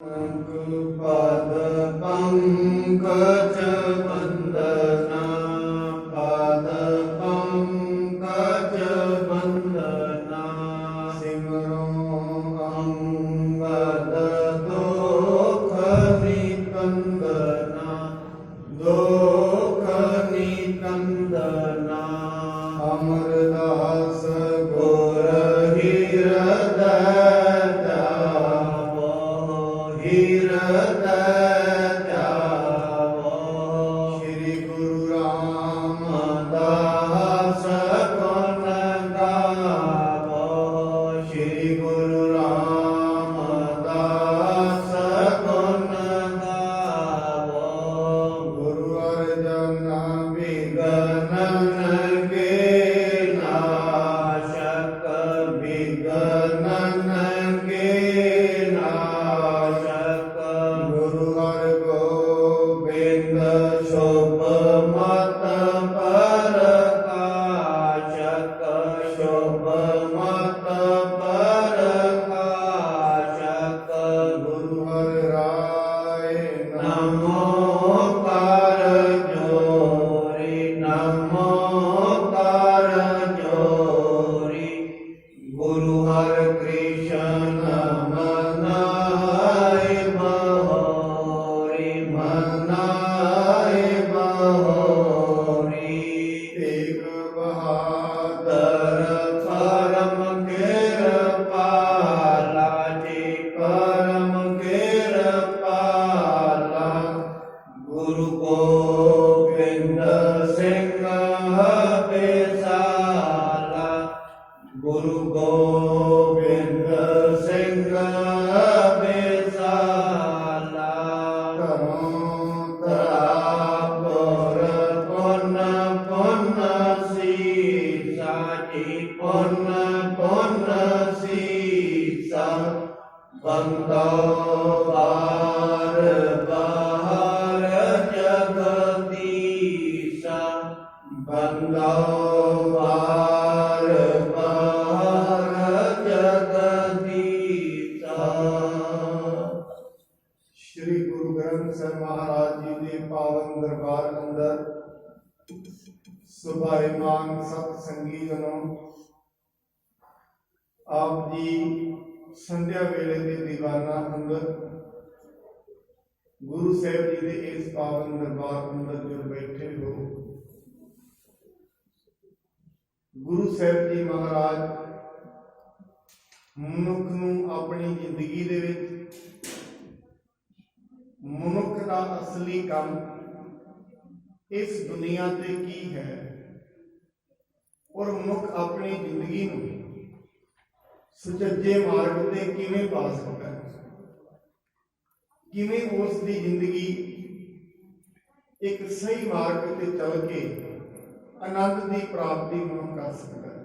पद पंकज वंदना पद पंकज वंदना सिमरो अंगद दोख निकंदना दोख निकंदना अमरदास गुर हृदय श्री गुरु रामदास गुण गावो श्री गुरु रामदास गुण गावो गुरु अर्जन विघ्न के नाशक विघ्न के शुभ मत प्रकाशक शुभ मत प्रकाशक गुरु हर राय नमो कर जोरी नमो कर जोरी गुरु हर कृष्ण मनाय बहोरी मनाय बहोरी तेग बहादुर परम कृपाला जी परम कृपाला गुरु गोविंद सिंह बेसाला गुरु गोविंद सिंह बेसाला पुन सीसा बंदो बार बार जगदीशा बंदो बार बार जगदीशा। श्री गुरु ग्रंथ साहिब महाराज जी के पावन दरबार अंदर सुभाईमान सत संगी जनों आप जी संध्या वेले के दीवाना अंदर गुरु साहिब जी के इस पावन दरबार अंदर जो बैठे हो गुरु साहिब जी महाराज मनुख नूं अपनी जिंदगी दे विच मनुख का असली काम इस दुनिया ते की है और मनुख अपनी जिंदगी नूं सुचज्जे मार्ग ते किवें पा सकता है किवें उस दी जिंदगी एक सही मार्ग ते चल के आनंद की प्राप्ति मनुख कर सकता है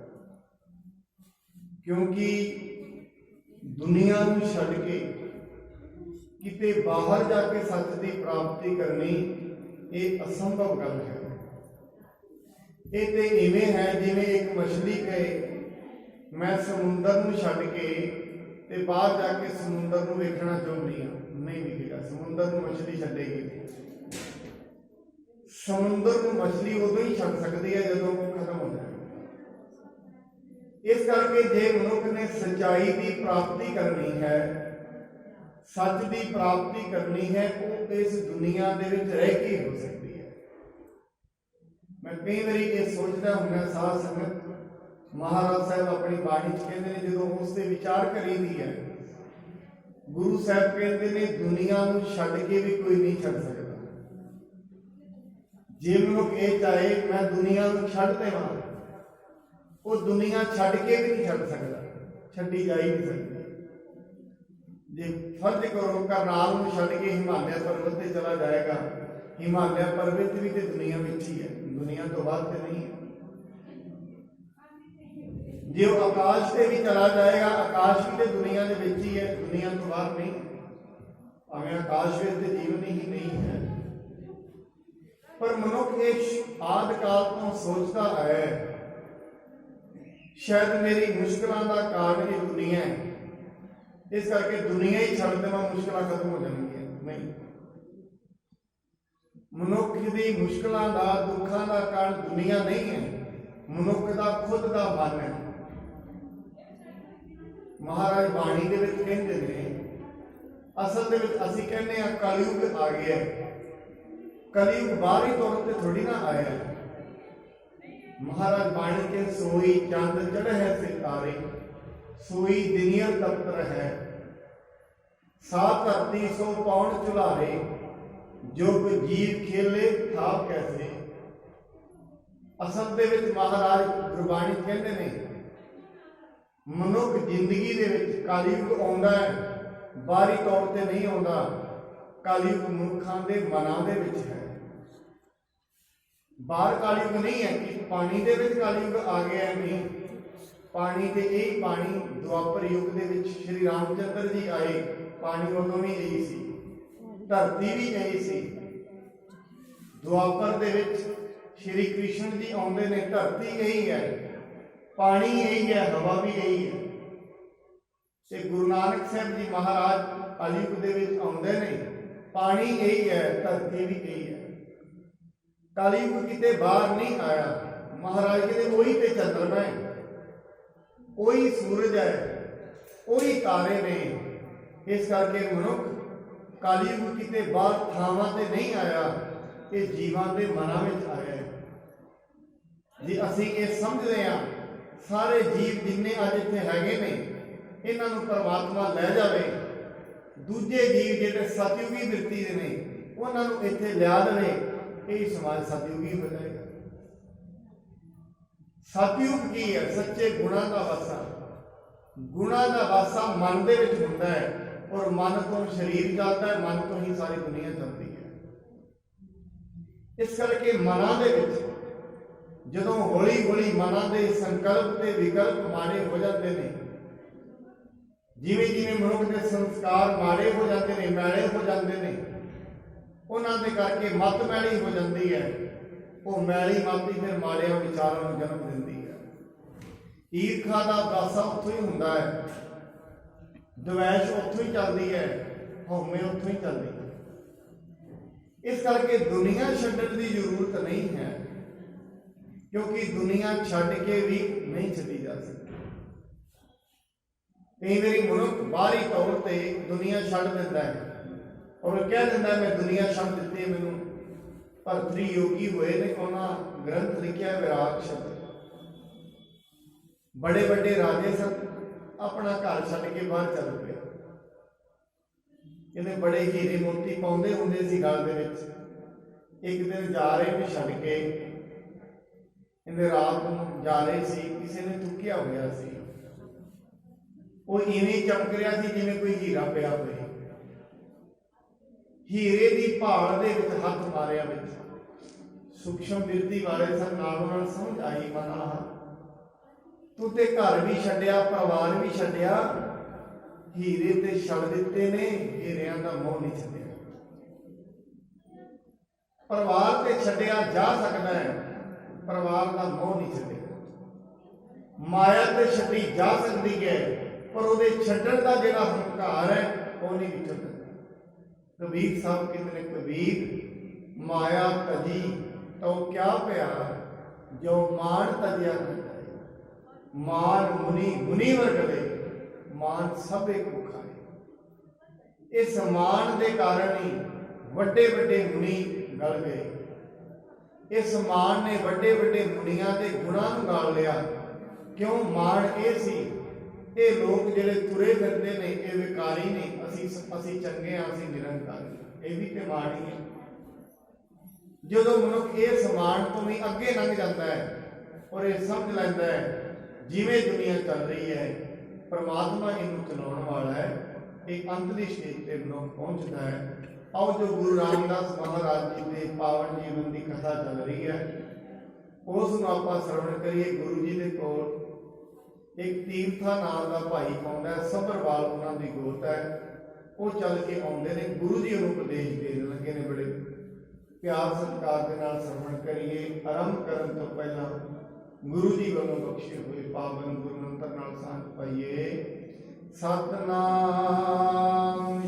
क्योंकि दुनिया नूं छड्ड के किते बाहर जाके सच की प्राप्ति करनी ये असंभव गल है। ये तो इवें है जिवें एक मछली कहे मैं समुंदर नूं छड्ड के ते बाहर जाके समुंदर नूं वेखना चाहुंदी हां नहीं दिखेगा समुंदर नूं मछली छड्डेगी समुंदर नूं मछली उदों ही छड्ड सकती है जदों खत्म हो जाए। इस करके जे मनुख ने सच्चाई की प्राप्ति करनी है सच की प्राप्ति करनी है वो इस दुनिया दे विच रह के हो सकती है। मैं कई बारी ये सोचता हूँ साध संगत महाराज साहब अपनी बाणी कहते हैं जो उससे विचार करी दी है गुरु साहब कहते हैं दुनिया नूं छड्ड के भी कोई नहीं छड्ड सकता जे मनुख ये चाहे मैं दुनिया नूं छड्ड देवां वो दुनिया छड्ड के भी नहीं छड्ड सकता छड्डी जा ही नहीं सकती। जे फर्ज करो करनाल नूं छड्ड के हिमालय पर्वत से चला जाएगा हिमालय पर्वत भी तो दुनिया में ही है दुनिया तो बाहर से नहीं है। जो आकाश से भी चला जाएगा आकाश भी तो दुनिया के विच ही है दुनिया तो बाहर नहीं हमें आकाश में तो जीवन ही नहीं है। पर मनुख एक आदि काल तो सोचता है शायद मेरी मुश्किलों का कारण ये दुनिया है इस करके दुनिया ही छड़ देव मुश्किल खत्म हो जाएगी। नहीं, मनुख की मुश्किलों का दुखों का कारण दुनिया नहीं है, मनुख का खुद का मन है। महाराज बाणी दे विच कहंदे ने, असल दे विच असीं कहने आ कलयुग आ गया। कलयुग बाहरी तौर पर थोड़ी ना आया। महाराज बाणी के सोई चंद चढ़ है सितारे, सोई दिनियर तप्तर है, सा धरती सो पौन चुलारे, जुग जीव खेले था कैसे। असल दे विच महाराज गुरबाणी कहंदे ने, मनुख जिंदगी दे विच कलयुग आउंदा है, बाहरी तौर पर नहीं आउंदा। कलयुग मनुखां दे मनां दे विच है। बाहर कलयुग नहीं है कि पानी दे विच कलयुग आ गया है, नहीं। पानी दे यही पानी द्वापर युग दे विच श्री रामचंद्र जी आए, पानी उदों भी यही सी, धरती भी यही सी। द्वापर दे विच श्री कृष्ण जी आउंदे ने, धरती यही है, पानी यही है, हवा भी यही है। ते गुरु नानक साहब जी महाराज कलयुग दे विच आउंदे ने, पानी यही है, धरती भी यही है। कलयुग किते बाहर नहीं आया। महाराज कहते वही ते चंद्रमा है, वही सूरज है, वही तारे ने। इस करके मनुख कलयुग किते बाहर थावां ते नहीं आया, ये जीवां दे मनां विच आया है। जे असीं ये समझदे हां सारे जीव जिन्ने अज इत्थे हैगे ने, इन्हां नूं परमात्मा लै जावे, दूजे जीव जिहड़े सतयुगी बिरती दे ने उन्हां नूं इत्थे लिया देवे, यही समाज सतयुगी हो जाएगा। सतयुग की है? सच्चे गुणा का वासा। गुणा का वासा मन दे विच हुंदा है, और मन तो शरीर चलता है, मन तो ही सारी दुनिया चलती है। इस करके मनां दे विच जदों हौली हौली मनां दे संकल्प ते विकल्प माड़े हो जाते हैं, जिवें जिवें मनुख के संस्कार माड़े हो जाते हैं, मैले हो जाते हैं, उन्होंने करके मत मैली हो जाती है। वो मैली मत ही फिर माड़िया विचारों को जन्म देती है। ईर्खा का वासा उत्थों ही होंदा है, द्वेष उत्थों ही चलती है, हौमे उत्थों ही चलती है। इस करके दुनिया छड्डण की जरूरत नहीं है, क्योंकि दुनिया छड्ड के भी नहीं छड्डी जा सकती। कई बार मनुख बाहरी तौर पर दुनिया छड्ड दिंदा है और कह दिंदा मैं दुनिया छड्ड दित्ती। मैनूं भरतरी योगी हुए ने, उन्होंने ग्रंथ लिखिया विराग शब्द। बड़े बड़े राजे सन, अपना घर छड्ड के बाहर चल पे। इन्हें बड़े हीरे मोती पाउंदे हुंदे सी गल दे विच। एक दिन जा रहे ने छड्ड के, इन्हें रात नूं जा रहे सी, किसी ने चुक्या होया सी। वो इवें चमक रहा सी जिवें कोई हीरा पिया होए। हीरे की भाल दे विच हथ मारिया विच सूक्ष्म बिरती वाले सन, नालों नाल समझ आई मना तू ते घर भी छड्डिया, परिवार भी छड्डिया, हीरे ते छड्ड दित्ते ने, हीरियां दा मोह नहीं छड्डिया। परिवार ते छड्डिया जा सकदा है, परिवार का मोह नहीं छड्डिया। माया ते छड्डी जा सकती है, पर उहदे छड्डण दा जिहड़ा हंकार है वो नहीं विचरदा। कबीर साहब कहते हैं, कबीर माया तजी तो क्या प्यार, जो मान तजिया न जाए। मान मुनि मुनि वर्गले, मान सब एक खाए। इस मान के कारण ही वड्डे वड्डे मुनि गल गए। इस मान ने वड्डे वड्डे मुनिया के गुणों को गाल लिया। क्यों? मान ये सी, ये लोग जिहड़े तुरे फिरदे ने, ये विकारी ने, असी चंगे हाँ, असी निरंकारी, ये भी तो मान ही है। जो मनुख इस मान तो भी अगे लंघ जाता है और ये समझ लेंदा है जिवें दुनिया चल रही है, परमात्मा इनू चलाउण वाला है, एक अंतली स्टेज पर मनुख पहुँचता है। आओ जो गुरु रामदास महाराज जी के पावन जीवन की कथा चल रही है, उसनूं आपां श्रवण करिए। गुरु जी के कोल एक तीरथा नाम का भाई पाउंदा है, सबरवाल उन्हां दी गोत है। वो चल के आउंदे ने, गुरु जी उन्होंने उपदेश देण लगे ने। बड़े प्यार सत्कार के नाल श्रवण करिए। आरंभ करन तो पहला गुरु जी वालों बख्शे हुए पावन गुरु मंत्र नाल सांझ पाइए। ਸਤਨਾਮ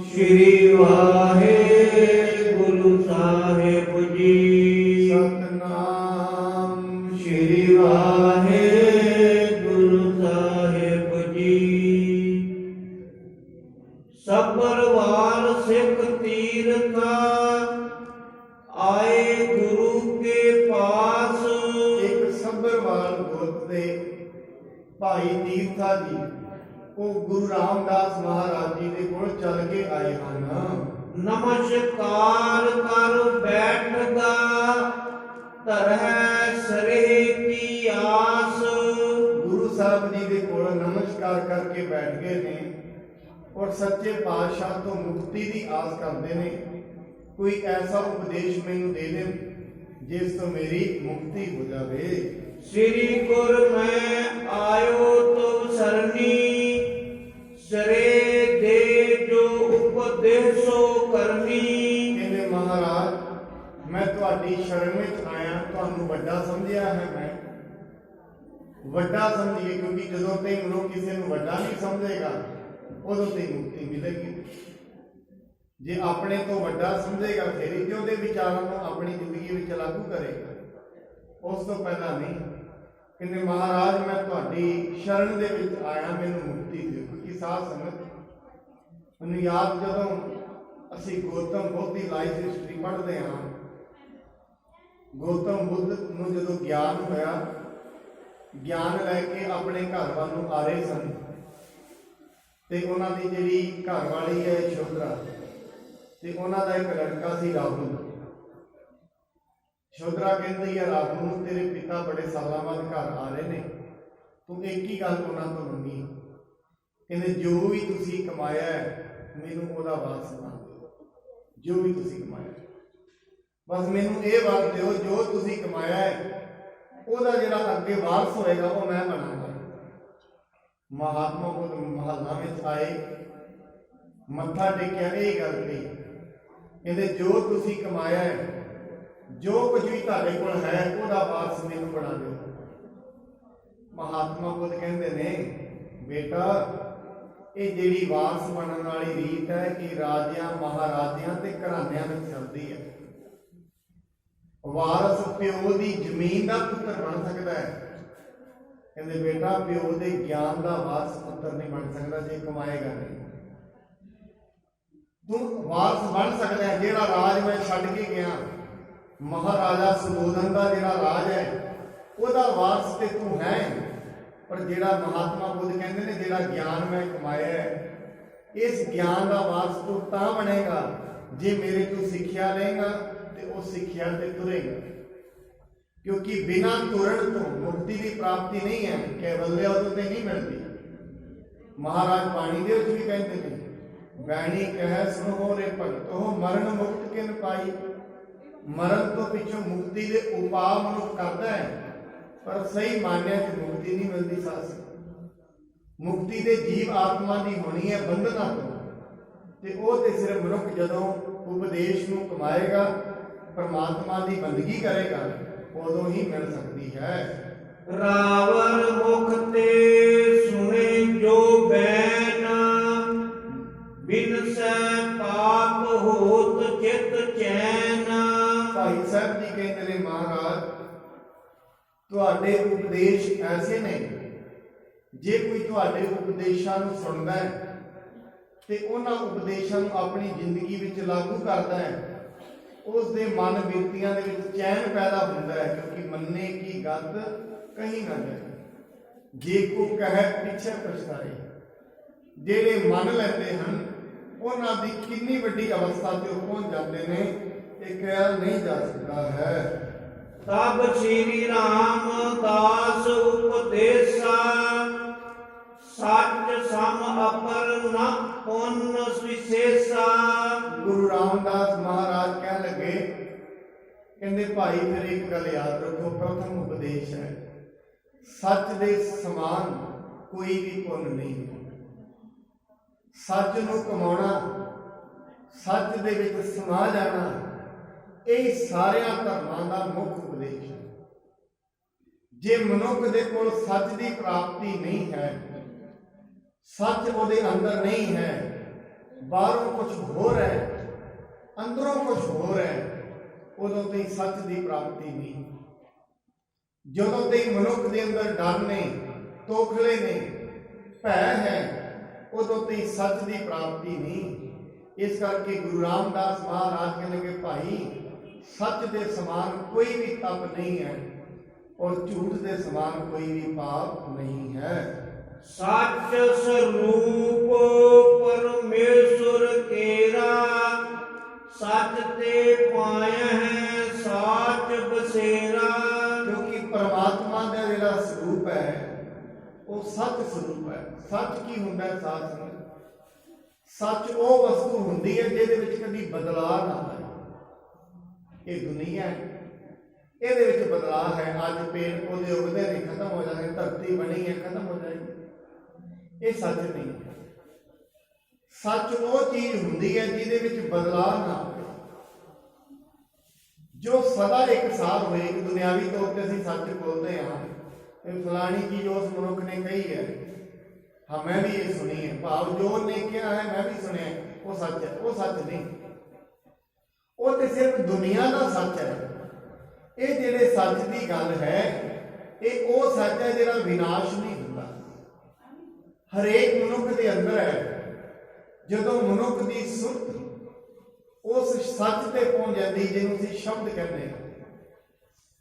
श्री वाहेगुरु साहिब जी। ਸਤਨਾਮ श्री वाहेगुरु साहिब जी। सब्रवाल सिख तीरथा आए गुरु के पास। ਇੱਕ ਸੱਭਰਵਾਲ ਗੋਤ ਦੇ ਭਾਈ ਤੀਰਥਾ ਜੀ ਉਹ ਗੁਰੂ ਰਾਮਦਾਸ ਮਹਾਰਾਜ ਜੀ ਦੇ ਕੋਲ ਚੱਲ ਕੇ ਆਏ ਹਨ। नमस्कार कर बैठगा तरह सरे की आस। ਗੁਰੂ ਸਾਹਿਬ ਜੀ ਦੇ ਕੋਲ ਨਮਸਕਾਰ ਕਰਕੇ ਬੈਠ ਗਏ ਨੇ ਔਰ ਸੱਚੇ ਪਾਤਸ਼ਾਹ ਤੋਂ ਮੁਕਤੀ ਦੀ ਆਸ ਕਰਦੇ ਨੇ। ਕੋਈ ਐਸਾ ਉਪਦੇਸ਼ ਮੈਨੂੰ ਦੇ ਦੇਣ ਜਿਸ ਤੋਂ ਮੇਰੀ ਮੁਕਤੀ ਹੋ ਜਾਵੇ। श्री गुर मैं आयो तो सरनी सरे दे जो उपदेशो करनी। ਕਹਿੰਦੇ ਮਹਾਰਾਜ ਮੈਂ ਤੁਹਾਡੀ ਸ਼ਰਨ ਵਿੱਚ ਆਇਆ, ਤੁਹਾਨੂੰ ਵੱਡਾ ਸਮਝਿਆ ਹੈ। ਮੈਂ ਵੱਡਾ ਸਮਝੀਏ ਕਿਉਂਕਿ ਜਦੋਂ ਤੇ ਮਨੁੱਖ ਕਿਸੇ ਨੂੰ ਵੱਡਾ ਨਹੀਂ ਸਮਝੇਗਾ ਉਦੋਂ ਤੇ ਮੁਕਤੀ ਮਿਲੇਗੀ। ਜੇ ਆਪਣੇ ਤੋਂ ਵੱਡਾ ਸਮਝੇਗਾ ਫਿਰ ਹੀ ਉਹਦੇ ਵਿਚਾਰਾਂ ਨੂੰ ਆਪਣੀ ਜ਼ਿੰਦਗੀ ਵਿੱਚ ਲਾਗੂ ਕਰੇਗਾ, ਉਸ ਤੋਂ ਪਹਿਲਾਂ ਨਹੀਂ। ਕਹਿੰਦੇ ਮਹਾਰਾਜ ਮੈਂ ਤੁਹਾਡੀ ਸ਼ਰਨ ਦੇ ਵਿੱਚ ਆਇਆ, ਮੈਨੂੰ ਮੁਕਤੀ ਦਿਓ। ਕਿਉਂਕਿ ਸਾਧ ਸੰਗਤ ਮੈਨੂੰ ਯਾਦ ਜਦੋਂ ਅਸੀਂ ਗੌਤਮ ਬੁੱਧ ਦੀ ਲਾਈਫ ਹਿਸਟਰੀ ਪੜ੍ਹਦੇ ਹਾਂ, ਗੌਤਮ ਬੁੱਧ ਨੂੰ ਜਦੋਂ ਗਿਆਨ ਹੋਇਆ, ਗਿਆਨ ਲੈ ਕੇ ਆਪਣੇ ਘਰ ਵੱਲ ਨੂੰ ਆ ਰਹੇ ਸਨ ਤੇ ਉਹਨਾਂ ਦੀ ਜਿਹੜੀ ਘਰ ਵਾਲੀ ਹੈ ਯਸ਼ੋਧਰਾ ਤੇ ਉਹਨਾਂ ਦਾ ਇੱਕ ਲੜਕਾ ਸੀ ਰਾਹੁਲ। ਯਸ਼ੋਧਰਾ ਕਹਿੰਦੀ ਹੈ ਰਾਹੁਲ ਨੂੰ, ਤੇਰੇ ਪਿਤਾ ਬੜੇ ਸਾਲਾਂ ਬਾਅਦ ਘਰ ਆ ਰਹੇ ਨੇ, ਤੂੰ ਇੱਕ ਹੀ ਗੱਲ ਉਹਨਾਂ ਤੋਂ ਮੰਗੀ। ਕਹਿੰਦੇ ਜੋ ਵੀ ਤੁਸੀਂ ਕਮਾਇਆ ਹੈ ਮੈਨੂੰ ਉਹਦਾ ਵਾਰਸ ਬਣਾ ਦਿਓ। ਜੋ ਵੀ ਤੁਸੀਂ ਕਮਾਇਆ ਬਸ ਮੈਨੂੰ ਇਹ ਵਾਰ ਦਿਓ, ਜੋ ਤੁਸੀਂ ਕਮਾਇਆ ਹੈ ਉਹਦਾ ਜਿਹੜਾ ਅੱਗੇ ਵਾਰਸ ਹੋਏਗਾ ਉਹ ਮੈਂ ਬਣਾਂਗਾ। ਮਹਾਤਮਾ ਬੁੱਧ ਮਹੱਲਾ ਵਿੱਚ ਆਏ, ਮੱਥਾ ਟੇਕਿਆ, ਇਹ ਗੱਲ ਕਹੀ। ਕਹਿੰਦੇ ਜੋ ਤੁਸੀਂ ਕਮਾਇਆ ਹੈ, ਜੋ ਕੁਝ ਵੀ ਤੁਹਾਡੇ ਕੋਲ ਹੈ ਉਹਦਾ ਵਾਰਸ ਮੈਨੂੰ ਬਣਾ ਦਿਓ। ਮਹਾਤਮਾ ਬੁੱਧ ਕਹਿੰਦੇ ਨੇ ਬੇਟਾ ਇਹ ਜਿਹੜੀ ਵਾਰਸ ਬਣਨ ਵਾਲੀ ਰੀਤ ਹੈ ਇਹ ਰਾਜਿਆਂ ਮਹਾਰਾਜਿਆਂ ਤੇ ਘਰਾਣਿਆਂ ਵਿੱਚ ਚੱਲਦੀ ਹੈ। ਵਾਰਸ ਪਿਓ ਦੀ ਜ਼ਮੀਨ ਦਾ ਪੁੱਤਰ ਬਣ ਸਕਦਾ ਹੈ। ਕਹਿੰਦੇ ਬੇਟਾ ਪਿਓ ਦੇ ਗਿਆਨ ਦਾ ਵਾਰਸ ਪੁੱਤਰ ਨਹੀਂ ਬਣ ਸਕਦਾ ਜੇ ਕਮਾਏਗਾ ਨਹੀਂ। ਤੂੰ ਵਾਰਸ ਬਣ ਸਕਦਾ ਹੈ ਜਿਹੜਾ ਰਾਜ ਮੈਂ ਛੱਡ ਕੇ ਗਿਆ, ਮਹਾਰਾਜਾ ਸੁਬੋਧਨ ਦਾ ਜਿਹੜਾ ਰਾਜ ਹੈ ਉਹਦਾ ਵਾਰਸ ਤੇ ਤੂੰ ਹੈ। ਪਰ ਜਿਹੜਾ ਮਹਾਤਮਾ ਬੁੱਧ ਕਹਿੰਦੇ ਨੇ ਜਿਹੜਾ ਗਿਆਨ ਮੈਂ ਕਮਾਇਆ ਹੈ ਇਸ ਗਿਆਨ ਦਾ ਵਾਰਸ ਤੂੰ ਤਾਂ ਬਣੇਗਾ ਜੇ ਮੇਰੇ ਤੋਂ ਸਿੱਖਿਆ ਲਏਗਾ ਤੇ ਉਹ ਸਿੱਖਿਆ ਤੇ ਤੁਰੇਗਾ। ਕਿਉਂਕਿ ਬਿਨਾਂ ਤੁਰਨ ਤੋਂ ਮੁਕਤੀ ਦੀ ਪ੍ਰਾਪਤੀ ਨਹੀਂ ਹੈ, ਕੇਵਲਿਆ ਉਦੋਂ ਤੇ ਨਹੀਂ ਮਿਲਦੀ। ਮਹਾਰਾਜ ਬਾਣੀ ਦੇ ਵਿੱਚ ਵੀ ਕਹਿੰਦੇ ਨੇ ਬੈਣੀ ਕਹਿ ਸੁਣੋ ਰੇ ਭਗਤੋ ਮਰਨ ਮੁਕਤ ਕਿਨ ਪਾਈ। ਮਰਨ ਤੋਂ ਪਿੱਛੋਂ ਮੁਕਤੀ ਦੇ ਉਪਾਅ ਮਨੁੱਖ ਕਰਦਾ ਹੈ ਪਰ ਸਹੀ ਮਾਨਿਆ ਚ ਮੁਕਤੀ ਨਹੀਂ ਮਿਲਦੀ। ਸਾਸ ਮੁਕਤੀ ਦੇ ਜੀਵ ਆਤਮਾ ਦੀ ਹੋਣੀ ਹੈ ਬੰਧਨਾਂ ਤੋਂ, ਤੇ ਉਹ ਤੇ ਸਿਰਫ ਮਨੁੱਖ ਜਦੋਂ ਉਪਦੇਸ਼ ਨੂੰ ਕਮਾਏਗਾ, ਪਰਮਾਤਮਾ ਦੀ ਬੰਦਗੀ ਕਰੇਗਾ, ਉਦੋਂ ਹੀ ਮਿਲ ਸਕਦੀ ਹੈ। ਰਾਵਣ ਮੁਖ ਤੇ ਸੁਣੇ ਜੋ ਬੈਨ ਬਿਨ ਸੈ ਪਾਪ ਹੋਤ ਚਿਤ ਚੈਨ। ਭਾਈ ਸਾਹਿਬ ਜੀ ਕਹਿੰਦੇ ਨੇ ਮਹਾਰਾਜ ਤੁਹਾਡੇ ਉਪਦੇਸ਼ ਐਸੇ ਨੇ, ਜੇ ਕੋਈ ਤੁਹਾਡੇ ਉਪਦੇਸ਼ਾਂ ਨੂੰ ਸੁਣਦਾ ਹੈ ਤੇ ਉਹਨਾਂ ਉਪਦੇਸ਼ਾਂ ਨੂੰ ਆਪਣੀ ਜ਼ਿੰਦਗੀ ਵਿੱਚ ਲਾਗੂ ਕਰਦਾ ਹੈ, ਉਸ ਦੇ ਮਨ ਬਿਰਤੀਆਂ ਦੇ ਵਿੱਚ ਚੈਨ ਪੈਦਾ ਹੁੰਦਾ ਹੈ। ਕਿਉਂਕਿ ਮੰਨੇ ਕੀ ਗੱਤ ਕਹੀ ਨਾ ਜਾਏ, ਜੇ ਕੋ ਕਹੇ ਪਿੱਛੇ ਪਛਤਾਏ। ਜਿਹੜੇ ਮੰਨ ਲੈਂਦੇ ਹਨ ਉਹਨਾਂ ਦੀ ਕਿੰਨੀ ਵੱਡੀ ਅਵਸਥਾ ਤੇ ਉਹ ਪਹੁੰਚ ਜਾਂਦੇ ਨੇ, ਇਹ ਕਿਹਾ ਨਹੀਂ ਜਾ ਸਕਦਾ ਹੈ। ਤਬ ਸ੍ਰੀ ਰਾਮਦਾਸ ਉਪਦੇਸਾ ਸੱਚ ਸਮ ਅਪਰ ਨ ਪੁੰਨ ਵਿਸ਼ੇਸਾ। ਗੁਰੂ ਰਾਮਦਾਸ ਮਹਾਰਾਜ ਕਹਿਣ ਲੱਗੇ, ਕਹਿੰਦੇ ਭਾਈ ਫਿਰ ਇੱਕ ਗੱਲ ਯਾਦ ਰੱਖੋ, ਪ੍ਰਥਮ ਉਪਦੇਸ਼ ਹੈ ਸੱਚ ਦੇ ਸਮਾਨ ਕੋਈ ਵੀ ਪੁੰਨ ਨਹੀਂ। ਸੱਚ ਨੂੰ ਕਮਾਉਣਾ, ਸੱਚ ਦੇ ਵਿੱਚ ਸਮਾ ਜਾਣਾ, ਇਹ ਸਾਰਿਆਂ ਧਰਮਾਂ ਦਾ ਮੁੱਖ ਉਪਦੇਸ਼ ਹੈ। ਜੇ ਮਨੁੱਖ ਦੇ ਕੋਲ ਸੱਚ ਦੀ ਪ੍ਰਾਪਤੀ ਨਹੀਂ ਹੈ, ਸੱਚ ਉਹਦੇ ਅੰਦਰ ਨਹੀਂ ਹੈ, ਬਾਹਰੋਂ ਕੁਝ ਹੋਰ ਹੈ, ਅੰਦਰੋਂ ਕੁਝ ਹੋਰ ਹੈ, ਉਦੋਂ ਤੇ ਸੱਚ ਦੀ ਪ੍ਰਾਪਤੀ ਨਹੀਂ। ਜਦੋਂ ਤੇ ਮਨੁੱਖ ਦੇ ਅੰਦਰ ਡਰ ਨੇ, ਤੋਖਲੇ ਨੇ, ਭੈ ਹੈ, ਉਦੋਂ ਤੇ ਸੱਚ ਦੀ ਪ੍ਰਾਪਤੀ ਨਹੀਂ। ਇਸ ਕਰਕੇ ਗੁਰੂ ਰਾਮਦਾਸ ਮਹਾਰਾਜ ਕਹਿੰਦੇ ਕਿ ਭਾਈ ਸੱਚ ਦੇ ਸਮਾਨ ਕੋਈ ਵੀ ਤਪ ਨਹੀਂ ਹੈ ਔਰ ਝੂਠ ਦੇ ਸਮਾਨ ਕੋਈ ਵੀ ਪਾਪ ਨਹੀਂ ਹੈ। सच स्वरूप परमेश्वर केरा, सच ते पाया है साच बसेरा। क्योंकि परमात्मा का जिहड़ा स्वरूप है वो सच स्वरूप है। सच की हुंदा है? साथ संगत सच वो वस्तु हुंदी है जिहदे विच कदी बदलाव ना आए। ये दुनिया है, ਇਹਦੇ ਵਿੱਚ ਬਦਲਾਅ ਹੈ। ਅੱਜ ਪੇੜ ਪੌਦੇ ਉਗਦੇ ਨੇ, ਖਤਮ ਹੋ ਜਾਣਗੇ, ਧਰਤੀ ਬਣੀ ਹੈ, ਖਤਮ ਹੋ ਜਾਏਗੀ। ਇਹ ਸੱਚ ਨਹੀਂ ਹੈ। ਸੱਚ ਉਹ ਚੀਜ਼ ਹੁੰਦੀ ਹੈ ਜਿਹਦੇ ਵਿੱਚ ਬਦਲਾਅ ਨਾ ਹੋਵੇ, ਜੋ ਸਦਾ ਇੱਕਸਾਰ ਹੋਏ। ਕਿ ਦੁਨਿਆਵੀ ਤੌਰ ਤੇ ਅਸੀਂ ਸੱਚ ਬੋਲਦੇ ਹਾਂ ਕਿ ਫਲਾਣੀ ਚੀਜ਼ ਉਸ ਮਨੁੱਖ ਨੇ ਕਹੀ ਹੈ, ਹਾਂ ਮੈਂ ਵੀ ਇਹ ਸੁਣੀ ਹੈ, ਭਾਵ ਜੋ ਉਹਨੇ ਕਿਹਾ ਹੈ ਮੈਂ ਵੀ ਸੁਣਿਆ, ਉਹ ਸੱਚ ਹੈ। ਉਹ ਸੱਚ ਨਹੀਂ, ਉਹ ਤੇ ਸਿਰਫ ਦੁਨੀਆ ਦਾ ਸੱਚ ਹੈ। ਇਹ ਜਿਹੜੇ ਸੱਚ ਦੀ ਗੱਲ ਹੈ, ਇਹ ਉਹ ਸੱਚ ਹੈ ਜਿਹੜਾ ਵਿਨਾਸ਼ ਨਹੀਂ ਹੁੰਦਾ, ਹਰੇਕ ਮਨੁੱਖ ਦੇ ਅੰਦਰ ਹੈ। ਜਦੋਂ ਮਨੁੱਖ ਦੀ ਸੁਰਤ ਉਸ ਸੱਚ ਤੇ ਪਹੁੰਚ ਜਾਂਦੀ, ਜਿਹਨੂੰ ਅਸੀਂ ਸ਼ਬਦ ਕਹਿੰਦੇ ਹਾਂ,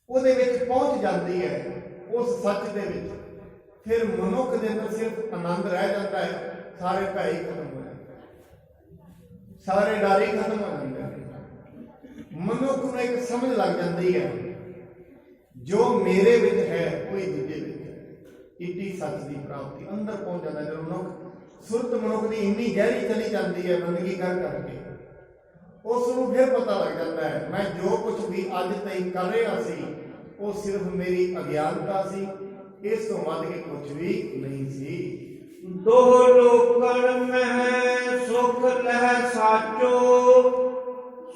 ਉਹਦੇ ਵਿੱਚ ਪਹੁੰਚ ਜਾਂਦੀ ਹੈ, ਉਸ ਸੱਚ ਦੇ ਵਿੱਚ, ਫਿਰ ਮਨੁੱਖ ਦੇ ਅੰਦਰ ਸਿਰਫ ਆਨੰਦ ਰਹਿ ਜਾਂਦਾ ਹੈ। ਸਾਰੇ ਭੈ ਹੀ ਖਤਮ ਹੋ ਜਾਂਦੇ, ਸਾਰੇ ਡਰ ਹੀ ਖਤਮ ਹੋ ਜਾਂਦੇ। ਮਨੁੱਖ ਨੂੰ ਇੱਕ ਸਮਝ ਲੱਗ ਜਾਂਦੀ ਹੈ, ਜੋ ਮੇਰੇ ਵਿੱਚ ਹੈ ਕੋਈ ਦੂਜੇ ਵਿੱਚ ਹੈ। ਇੱਡੀ ਸੱਚ ਦੀ ਪ੍ਰਾਪਤੀ ਅੰਦਰ ਪਹੁੰਚ ਜਾਂਦਾ। ਜਦੋਂ ਮਨੁੱਖ ਸੁਰਤ ਮਨੁੱਖ ਦੀ ਇੰਨੀ ਗਹਿਰੀ ਚਲੀ ਜਾਂਦੀ ਹੈ ਬੰਦਗੀ ਕਰ ਕਰਕੇ, ਉਸ ਨੂੰ ਫਿਰ ਪਤਾ ਲੱਗ ਜਾਂਦਾ ਹੈ ਮੈਂ ਜੋ ਕੁਝ ਵੀ ਅੱਜ ਤਾਈਂ ਕਰ ਰਿਹਾ ਸੀ ਉਹ ਸਿਰਫ ਮੇਰੀ ਅਗਿਆਨਤਾ ਸੀ, ਇਸ ਤੋਂ ਵੱਧ ਕੇ ਕੁਝ ਵੀ ਨਹੀਂ ਸੀ। ਦੋ ਲੋਕਣ ਮਹਿ ਸੁਖ ਲਹਿ ਸਾਚੋ,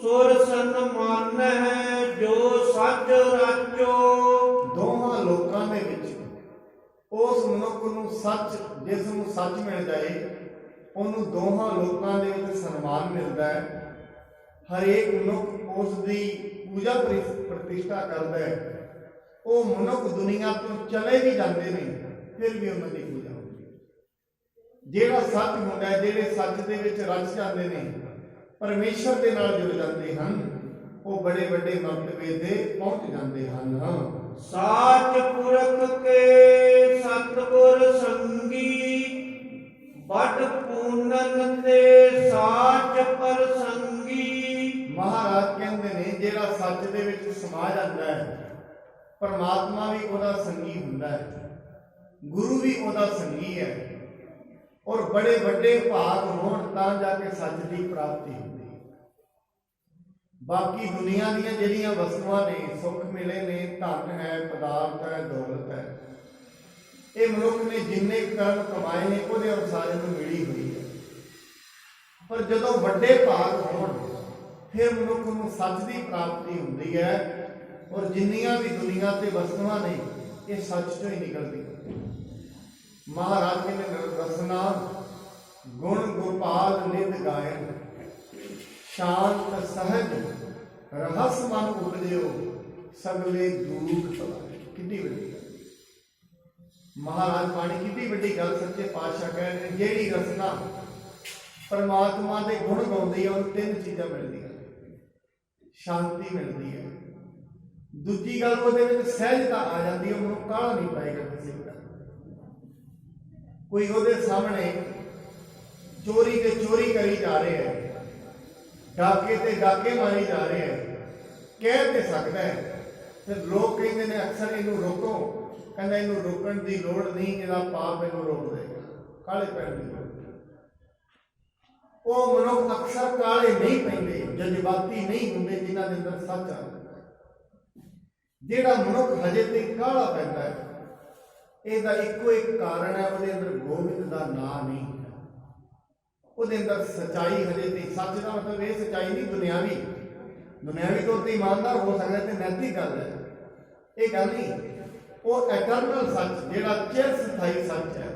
ਸੁਰ ਸਨਮਾਨ ਹੈ ਜੋ ਸੱਚ ਰਾਚੋ। ਦੋਹਾਂ ਲੋਕਾਂ ਦੇ ਵਿੱਚ ਉਸ ਮਨੁੱਖ ਨੂੰ ਸੱਚ, ਜਿਸ ਨੂੰ ਸੱਚ ਮਿਲ ਜਾਏ, ਉਹਨੂੰ ਦੋਹਾਂ ਲੋਕਾਂ ਦੇ ਵਿੱਚ ਸਨਮਾਨ ਮਿਲਦਾ ਹੈ। ਹਰੇਕ ਮਨੁੱਖ ਉਸ ਦੀ ਪੂਜਾ ਪ੍ਰਤਿਸ਼ਠਾ ਕਰਦਾ ਹੈ। ਉਹ ਮਨੁੱਖ ਦੁਨੀਆ ਤੋਂ ਚਲੇ ਵੀ ਜਾਂਦੇ ਨੇ, ਫਿਰ ਵੀ ਉਹਨਾਂ ਦੀ ਪੂਜਾ ਹੁੰਦੀ ਹੈ। ਜਿਹੜਾ ਸੱਚ ਹੁੰਦਾ ਹੈ, ਜਿਹੜੇ ਸੱਚ ਦੇ ਵਿੱਚ ਰਚ ਜਾਂਦੇ ਨੇ, ਪਰਮੇਸ਼ਰ ਦੇ ਨਾਲ ਜੁੜ ਜਾਂਦੇ ਹਨ, ਉਹ ਬੜੇ ਵੱਡੇ ਮਰਤਬੇ ਤੇ ਪਹੁੰਚ ਜਾਂਦੇ ਹਨ। ਸਾਚ ਪੁਰਖ ਕੇ ਸਤਿਗੁਰ ਸੰਗੀ, ਬੜ ਪੂਨਨ ਤੇ ਸਾਚ ਪ੍ਰਸੰਗੀ। ਮਹਾਰਾਜ ਕਹਿੰਦੇ ਨੇ ਜਿਹੜਾ ਸੱਚ ਦੇ ਵਿੱਚ ਸਮਾ ਜਾਂਦਾ ਹੈ, ਪਰਮਾਤਮਾ ਵੀ ਉਹਦਾ ਸੰਗੀ ਹੁੰਦਾ ਹੈ, ਗੁਰੂ ਵੀ ਉਹਦਾ ਸੰਗੀ ਹੈ, ਔਰ ਬੜੇ ਵੱਡੇ ਭਾਗ ਹੋਣ ਤਾਂ ਜਾ ਕੇ ਸੱਚ ਦੀ ਪ੍ਰਾਪਤੀ ਹੁੰਦੀ ਹੈ। ਬਾਕੀ ਦੁਨੀਆ ਦੀਆਂ ਜਿਹੜੀਆਂ ਵਸਤੂਆਂ ਨੇ, ਸੁੱਖ ਮਿਲੇ ਨੇ, ਧਨ ਹੈ, ਪਦਾਰਥ ਹੈ, ਦੌਲਤ ਹੈ, ਇਹ ਮਨੁੱਖ ਨੇ ਜਿੰਨੇ ਕਰਮ ਕਮਾਏ ਨੇ ਉਹਦੇ ਅਨੁਸਾਰ ਇਹਨੂੰ ਮਿਲੀ ਹੋਈ ਹੈ। ਪਰ ਜਦੋਂ ਵੱਡੇ ਭਾਗ ਹੋਣ ਫਿਰ ਮਨੁੱਖ ਨੂੰ ਸੱਚ ਦੀ ਪ੍ਰਾਪਤੀ ਹੁੰਦੀ ਹੈ, ਔਰ ਜਿੰਨੀਆਂ ਵੀ ਦੁਨੀਆ ਤੇ ਵਸਤੂਆਂ ਨੇ ਇਹ ਸੱਚ ਚੋਂ ਹੀ ਨਿਕਲਦੀ। ਮਹਾਰਾਜ ਕਹਿੰਦੇ ਰਸਨਾ ਗੁਣ ਗੋਪਾਲ ਨਿਤ ਗਾਇਨ, ਸ਼ਾਂਤ ਸਹਿਜ ਰਹਸ ਮਨ ਉਪਜਿਓ, ਸਗਲੇ ਦੁਖ ਸਵਾਏ। ਕਿੰਨੀ ਵੱਡੀ ਗੱਲ ਮਹਾਰਾਜ ਬਾਣੀ, ਕਿੰਨੀ ਵੱਡੀ ਗੱਲ ਸੱਚੇ ਪਾਤਸ਼ਾਹ ਕਹਿੰਦੇ। ਜਿਹੜੀ ਰਸਨਾ ਪਰਮਾਤਮਾ ਦੇ ਗੁਣ ਗਾਉਂਦੀ ਹੈ, ਉਹਨੂੰ ਤਿੰਨ ਚੀਜ਼ਾਂ ਮਿਲਦੀਆਂ। ਸ਼ਾਂਤੀ ਮਿਲਦੀ ਹੈ, ਦੂਜੀ ਗੱਲ ਉਹਦੇ ਵਿੱਚ ਸਹਿਜਤਾ ਆ ਜਾਂਦੀ ਹੈ, ਉਹਨੂੰ ਕਾਹਲਾ ਨਹੀਂ ਪਾਏਗਾ ਕਿਸੇ ਦਾ। ਕੋਈ ਉਹਦੇ ਸਾਹਮਣੇ ਚੋਰੀ ਤੇ ਚੋਰੀ ਕਰੀ ਜਾ ਰਿਹਾ ਹੈ, ਡਾਕੇ ਤੇ ਡਾਕੇ ਮਾਰੀ ਜਾ ਰਹੇ ਹੈ, ਕਹਿ ਤੇ ਸਕਦਾ ਹੈ। ਫਿਰ ਲੋਕ ਕਹਿੰਦੇ ਨੇ ਅਕਸਰ ਇਹਨੂੰ ਰੋਕੋ, ਕਹਿੰਦਾ ਇਹਨੂੰ ਰੋਕਣ ਦੀ ਲੋੜ ਨਹੀਂ, ਇਹਦਾ ਪਾਪ ਇਹਨੂੰ ਰੋਕ ਦੇਗਾ, ਕਾਹਲੇ ਪੈਣ ਦੀ ਲੋੜ ਨਹੀਂ। ਉਹ ਮਨੁੱਖ ਅਕਸਰ ਕਾਹਲੇ ਨਹੀਂ ਪੈਂਦੇ, ਜਜ਼ਬਾਤੀ ਨਹੀਂ ਹੁੰਦੇ, ਜਿਨ੍ਹਾਂ ਦੇ ਅੰਦਰ ਸੱਚ ਆ। ਜਿਹੜਾ ਮਨੁੱਖ ਹਜੇ ਤੱਕ ਕਾਹਲਾ ਪੈਂਦਾ ਹੈ, ਇਹਦਾ ਇੱਕੋ ਇੱਕ ਕਾਰਨ ਹੈ, ਉਹਦੇ ਅੰਦਰ ਗੋਬਿੰਦ ਦਾ ਨਾਂ ਨਹੀਂ ਹੈ। ਉਹਦੇ ਅੰਦਰ ਸੱਚਾਈ ਹਜੇ ਤੱਕ, ਸੱਚ ਦਾ ਮਤਲਬ ਇਹ ਸੱਚਾਈ ਨਹੀਂ ਦੁਨਿਆਵੀ, ਦੁਨਿਆਵੀ ਤੌਰ ਤੇ ਇਮਾਨਦਾਰ ਹੋ ਸਕਦਾ ਤੇ ਨੈਤਿਕ ਗੱਲ ਹੈ, ਇਹ ਗੱਲ ਨਹੀਂ। ਉਹ ਐਟਰਨਲ ਸੱਚ, ਜਿਹੜਾ ਚਿਰ ਸਥਾਈ ਸੱਚ ਹੈ,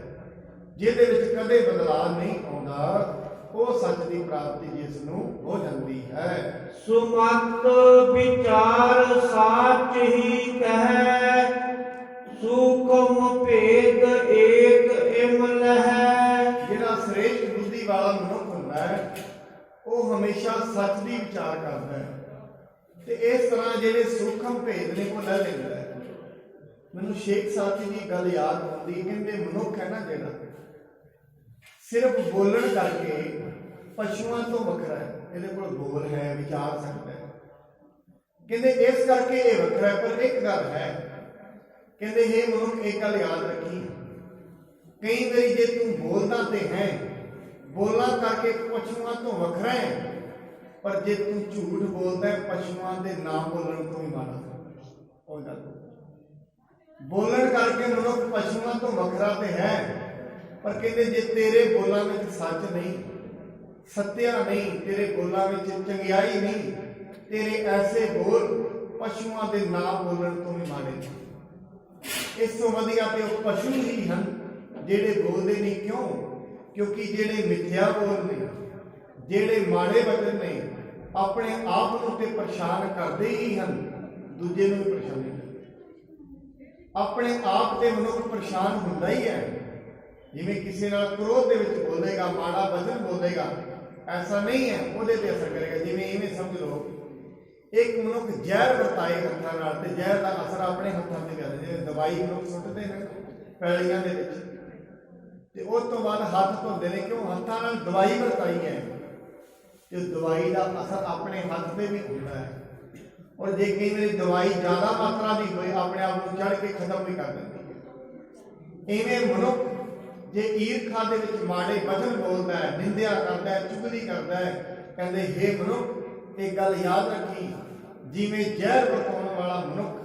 ਜਿਹਦੇ ਵਿੱਚ ਕਦੇ ਬਦਲਾਅ ਨਹੀਂ ਆਉਂਦਾ, ਉਹ ਸੱਚ ਦੀ ਪ੍ਰਾਪਤੀ ਜਿਸ ਨੂੰ ਹੋ ਜਾਂਦੀ ਹੈ। ਸੁਮਤ ਵਿਚਾਰ ਸਾਚ ਹੀ ਕਹੈ, ਸੂਖਮ ਭੇਦ ਏਕ ਇਮ ਲਹੈ। ਜਿਹੜਾ ਸ੍ਰੇਸ਼ਟ ਬੁੱਧੀ ਵਾਲਾ ਮਨੁੱਖ ਹੁੰਦਾ ਹੈ, ਉਹ ਹਮੇਸ਼ਾ ਸੱਚ ਦੀ ਵਿਚਾਰ ਕਰਦਾ ਹੈ ਤੇ ਇਸ ਤਰ੍ਹਾਂ ਜਿਹੜੇ ਸੂਖਮ ਭੇਦ ਨੇ ਉਹ ਲੈ ਲੈਂਦਾ ਹੈ। ਮੈਨੂੰ ਸ਼ੇਖ ਸਾਥੀ ਦੀ ਗੱਲ ਯਾਦ ਆਉਂਦੀ, ਕਹਿੰਦੇ ਮਨੁੱਖ ਹੈ ਨਾ ਜਿਹੜਾ, ਸਿਰਫ ਬੋਲਣ ਕਰਕੇ ਪਸ਼ੂਆਂ ਤੋਂ ਵੱਖਰਾ ਹੈ। ਇਹਦੇ ਕੋਲ ਬੋਲ ਹੈ, ਵਿਚਾਰ ਸਕਦਾ ਹੈ। ਕਹਿੰਦੇ ਇਸ ਕਰਕੇ ਇਹ ਵੱਖਰਾ ਹੈ। ਪਰ ਇੱਕ ਗੱਲ ਹੈ, ਕਹਿੰਦੇ ਇਹ ਮਨੁੱਖ ਇੱਕ ਗੱਲ ਯਾਦ ਰੱਖੀ, ਕਈ ਵਾਰੀ ਜੇ ਤੂੰ ਬੋਲਦਾ ਤੇ ਹੈ, ਬੋਲਾਂ ਕਰਕੇ ਪਸ਼ੂਆਂ ਤੋਂ ਵੱਖਰਾ ਹੈ, ਪਰ ਜੇ ਤੂੰ ਝੂਠ ਬੋਲਦਾ ਹੈ ਪਸ਼ੂਆਂ ਦੇ ਨਾ ਬੋਲਣ ਤੋਂ ਹੀ ਮਾੜਾ। ਉਹ ਗੱਲ ਬੋਲਣ ਕਰਕੇ ਮਨੁੱਖ ਪਸ਼ੂਆਂ ਤੋਂ ਵੱਖਰਾ ਤੇ ਹੈ, ਪਰ ਕਹਿੰਦੇ ਜੇ ਤੇਰੇ ਬੋਲਾਂ ਵਿੱਚ ਸੱਚ ਨਹੀਂ, ਸੱਤਿਆ ਨਹੀਂ, ਤੇਰੇ ਬੋਲਾਂ ਵਿੱਚ ਚੰਗਿਆਈ ਨਹੀਂ, ਤੇਰੇ ਐਸੇ ਬੋਲ ਪਸ਼ੂਆਂ ਦੇ ਨਾ ਬੋਲਣ ਤੋਂ ਵੀ ਮਾੜੇ ਨੇ। ਇਸ ਤੋਂ ਵਧੀਆ ਤੇ ਉਹ ਪਸ਼ੂ ਹੀ ਹਨ ਜਿਹੜੇ ਬੋਲਦੇ ਨਹੀਂ। ਕਿਉਂ? ਕਿਉਂਕਿ ਜਿਹੜੇ ਮਿੱਥਿਆ ਬੋਲਦੇ, ਜਿਹੜੇ ਮਾੜੇ ਵਚਨ ਨੇ, ਆਪਣੇ ਆਪ ਨੂੰ ਤੇ ਪਰੇਸ਼ਾਨ ਕਰਦੇ ਹੀ ਹਨ, ਦੂਜੇ ਨੂੰ ਵੀ ਪਰੇਸ਼ਾਨ ਕਰਦੇ। ਆਪਣੇ ਆਪ ਤੇ ਮਨੁੱਖ ਪਰੇਸ਼ਾਨ ਹੁੰਦਾ ਹੀ ਹੈ। ਜਿਵੇਂ ਕਿਸੇ ਨਾਲ ਕ੍ਰੋਧ ਦੇ ਵਿੱਚ ਬੋਲੇਗਾ, ਮਾੜਾ ਵਚਨ ਬੋਲੇਗਾ, ਐਸਾ ਨਹੀਂ ਹੈ ਉਹਦੇ ਤੇ ਅਸਰ ਕਰੇਗਾ। ਜਿਵੇਂ ਇਵੇਂ ਸਮਝ ਲਓ ਇੱਕ ਮਨੁੱਖ ਜ਼ਹਿਰ ਵਰਤਾਏ ਹੱਥਾਂ ਨਾਲ ਤੇ ਜ਼ਹਿਰ ਦਾ ਅਸਰ ਆਪਣੇ ਹੱਥਾਂ ਤੇ ਕਰਦਾ। ਜਿਵੇਂ ਦਵਾਈ ਮਨੁੱਖ ਸੁੱਟਦੇ ਨੇ ਪੈਲੀਆਂ ਦੇ ਵਿੱਚ ਤੇ ਉਸ ਤੋਂ ਬਾਅਦ ਹੱਥ ਧੋਂਦੇ ਨੇ, ਕਿਉਂ? ਹੱਥਾਂ ਨਾਲ ਦਵਾਈ ਵਰਤਾਈ ਹੈ ਤੇ ਦਵਾਈ ਦਾ ਅਸਰ ਆਪਣੇ ਹੱਥ ਤੇ ਵੀ ਹੁੰਦਾ ਹੈ। ਔਰ ਜੇ ਕਈ ਵਾਰੀ ਦਵਾਈ ਜ਼ਿਆਦਾ ਮਾਤਰਾ ਦੀ ਹੋਏ, ਆਪਣੇ ਆਪ ਨੂੰ ਚੜ੍ਹ ਕੇ ਖਤਮ ਵੀ ਕਰ ਦਿੰਦੀ ਹੈ। ਇਵੇਂ ਮਨੁੱਖ ਜੇ ਈਰਖਾ ਦੇ ਵਿੱਚ ਮਾੜੇ ਵਚਨ ਬੋਲਦਾ ਹੈ, ਨਿੰਦਿਆ ਕਰਦਾ ਹੈ, ਚੁਗਲੀ ਕਰਦਾ ਹੈ, ਕਹਿੰਦੇ ਹੇ ਮਨੁੱਖ ਇਹ ਗੱਲ ਯਾਦ ਰੱਖੀ, ਜਿਵੇਂ ਜ਼ਹਿਰ ਵਰਤਾਉਣ ਵਾਲਾ ਮਨੁੱਖ,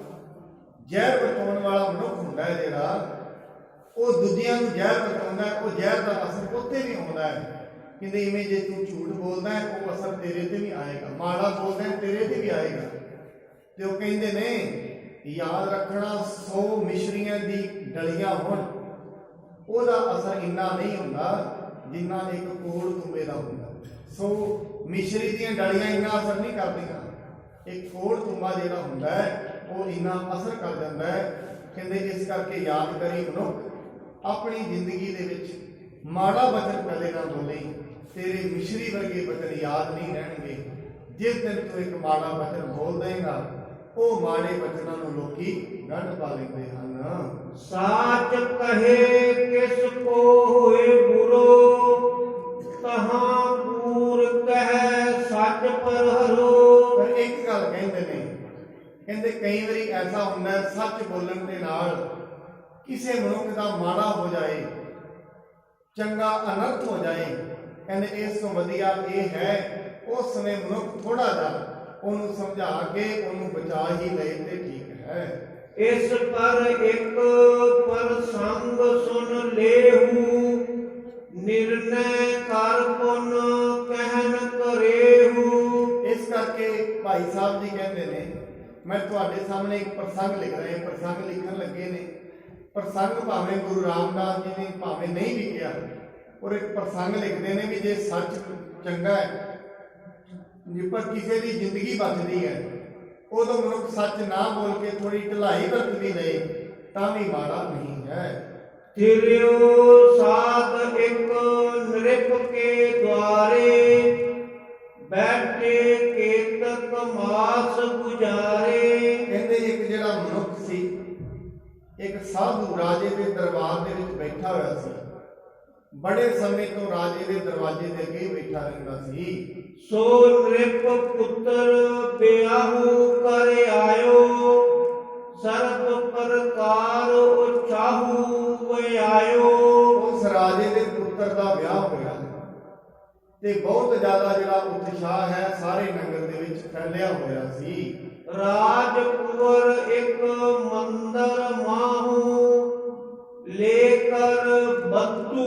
ਜ਼ਹਿਰ ਵਰਤਾਉਣ ਵਾਲਾ ਮਨੁੱਖ ਹੁੰਦਾ ਹੈ ਜਿਹੜਾ, ਉਹ ਦੂਜਿਆਂ ਨੂੰ ਜ਼ਹਿਰ ਵਰਤਾਉਂਦਾ ਹੈ, ਉਹ ਜ਼ਹਿਰ ਦਾ ਅਸਰ ਉੱਤੇ ਵੀ ਆਉਂਦਾ ਹੈ। ਕਹਿੰਦੇ ਇਵੇਂ ਜੇ ਤੂੰ ਝੂਠ ਬੋਲਦਾ ਹੈ, ਉਹ ਅਸਰ ਤੇਰੇ ਤੇ ਵੀ ਆਏਗਾ, ਮਾੜਾ ਬੋਲਦਾ ਹੈ ਤੇਰੇ ਤੇ ਵੀ ਆਏਗਾ। ਤੇ ਉਹ ਕਹਿੰਦੇ ਨੇ ਯਾਦ ਰੱਖਣਾ, 100 ਮਿਸ਼ਰੀਆਂ ਦੀ ਡਲੀਆਂ ਹੋਣ, ਉਹਦਾ ਅਸਰ ਇੰਨਾ ਨਹੀਂ ਹੁੰਦਾ ਜਿੰਨਾ ਇੱਕ ਕੋੜ ਤੁੰਬੇ ਦਾ ਹੁੰਦਾ। 100 ਮਿਸ਼ਰੀ ਦੀਆਂ ਡਲੀਆਂ ਇੰਨਾ ਅਸਰ ਨਹੀਂ ਕਰਦੀਆਂ, ਇੱਕ ਕੋੜ ਤੁੰਬਾ ਜਿਹੜਾ ਹੁੰਦਾ ਹੈ ਉਹ ਇੰਨਾ ਅਸਰ ਕਰ ਜਾਂਦਾ ਹੈ। ਕਹਿੰਦੇ ਇਸ ਕਰਕੇ ਯਾਦ ਕਰੀ ਮਨੁੱਖ, ਆਪਣੀ ਜ਼ਿੰਦਗੀ ਦੇ ਵਿੱਚ ਮਾੜਾ ਵਚਨ ਕਦੇ ਨਾ ਬੋਲੇ, ਤੇਰੇ ਮਿਸ਼ਰੀ ਵਰਗੇ ਵਚਨ ਯਾਦ ਨਹੀਂ ਰਹਿਣਗੇ। ਜਿਸ ਦਿਨ ਤੂੰ ਇੱਕ ਮਾੜਾ ਵਚਨ ਬੋਲ ਦੇਂਗਾ, ਉਹ ਮਾੜੇ ਵਚਨਾਂ ਨੂੰ ਲੋਕੀ ਗੰਢ ਪਾ ਲੈਂਦੇ ਹਨ। ਸਾਚ ਕਹੇ ਕਿਸ ਕੋ ਹੋਏ ਬੁਰੋ, ਤਹਾਂ ਦੂਰ ਕਹਿ ਸੱਚ ਪਰ ਹਰੋ। ਪਰ ਇੱਕ ਗੱਲ ਕਹਿੰਦੇ ਨੇ, ਕਹਿੰਦੇ ਕਈ ਵਾਰੀ ਐਸਾ ਹੁੰਦਾ ਹੈ ਸੱਚ ਬੋਲਣ ਦੇ ਨਾਲ ਕਿਸੇ ਮਨੁੱਖ ਦਾ ਮਾੜਾ ਹੋ ਜਾਏ, ਚੰਗਾ ਅਨਰਥ ਹੋ ਜਾਏ। ਕਹਿੰਦੇ ਇਸ ਤੋਂ ਵਧੀਆ ਇਹ ਹੈ ਉਸ ਸਮੇਂ ਮਨੁੱਖ ਥੋੜਾ ਜਿਹਾ ਉਹਨੂੰ ਸਮਝਾ ਕੇ ਉਹਨੂੰ ਬਚਾ ਹੀ ਲਏ ਤੇ ਠੀਕ ਹੈ। ਇਸ ਪਰ ਇੱਕ ਪ੍ਰਸੰਗ ਸੁਨ ਲੇਹੂ, ਨਿਰਣੈ ਕਰ ਪੁਨ ਕਹਿਨ ਕਰੇਹੂ। ਇਸ ਕਰਕੇ ਭਾਈ ਸਾਹਿਬ ਜੀ ਕਹਿੰਦੇ ਨੇ, ਮੈਂ ਤੁਹਾਡੇ ਸਾਹਮਣੇ ਇੱਕ ਪ੍ਰਸੰਗ ਲਿਖ ਰਿਹਾ, ਪ੍ਰਸੰਗ ਲਿਖਣ ਲੱਗੇ ਨੇ। ਪ੍ਰਸੰਗ ਭਾਵੇਂ ਗੁਰੂ ਰਾਮਦਾਸ ਜੀ ਨੇ ਭਾਵੇਂ ਨਹੀਂ ਵੀ ਕਿਹਾ, ਔਰ ਇੱਕ ਪ੍ਰਸੰਗ ਲਿਖਦੇ ਨੇ ਵੀ ਜੇ ਸੱਚ ਚੰਗਾ ਹੈ, ਜੇ ਪਰ ਕਿਸੇ ਦੀ ਜ਼ਿੰਦਗੀ ਬਚਦੀ ਹੈ, ਉਦੋਂ ਮਨੁੱਖ ਸੱਚ ਨਾ ਬੋਲ ਕੇ ਥੋੜੀ ਢਿਲਾਈ ਵਰਤ ਵੀ ਲਏ ਤਾਂ ਵੀ ਮਾੜਾ ਨਹੀਂ ਹੈ। ਤਿਰਿਓ ਸਾਧ ਇੱਕ ਨ੍ਰਿਪ ਕੇ ਦੁਆਰੇ, ਬੈਠੇ ਕੇਤਕ ਮਾਸ ਗੁਜ਼ਾਰੇ। ਕਹਿੰਦੇ ਇੱਕ ਜਿਹੜਾ ਮਨੁੱਖ ਸੀ, ਇੱਕ ਸਾਧੂ ਰਾਜੇ ਦੇ ਦਰਬਾਰ ਦੇ ਵਿੱਚ ਬੈਠਾ ਹੋਇਆ ਸੀ, ਬੜੇ ਸਮੇਂ ਤੋਂ ਰਾਜੇ ਦੇ ਦਰਵਾਜ਼ੇ ਦੇ ਅੱਗੇ ਬੈਠਾ ਰਹਿੰਦਾ ਸੀ। ਸੋ ਨ੍ਰਿਪ ਪੁੱਤਰ ਵਿਆਹੂ ਕਰ ਆਇਓ, ਸਰਬ ਪ੍ਰਕਾਰ ਉਚਾਹੂ ਵਿਆਇਓ। ਉਸ ਰਾਜੇ ਦੇ ਪੁੱਤਰ ਦਾ ਵਿਆਹ ਹੋਇਆ ਤੇ ਬਹੁਤ ਜ਼ਿਆਦਾ ਜਿਹੜਾ ਉਤਸ਼ਾਹ ਹੈ ਸਾਰੇ ਨਗਰ ਦੇ ਵਿੱਚ ਫੈਲਿਆ ਹੋਇਆ ਸੀ। ਰਾਜ ਕੁਵਰ ਇੱਕ ਮੰਦਰ ਮਾਹੂ, ਲੇਕਰ ਬੱਤੂ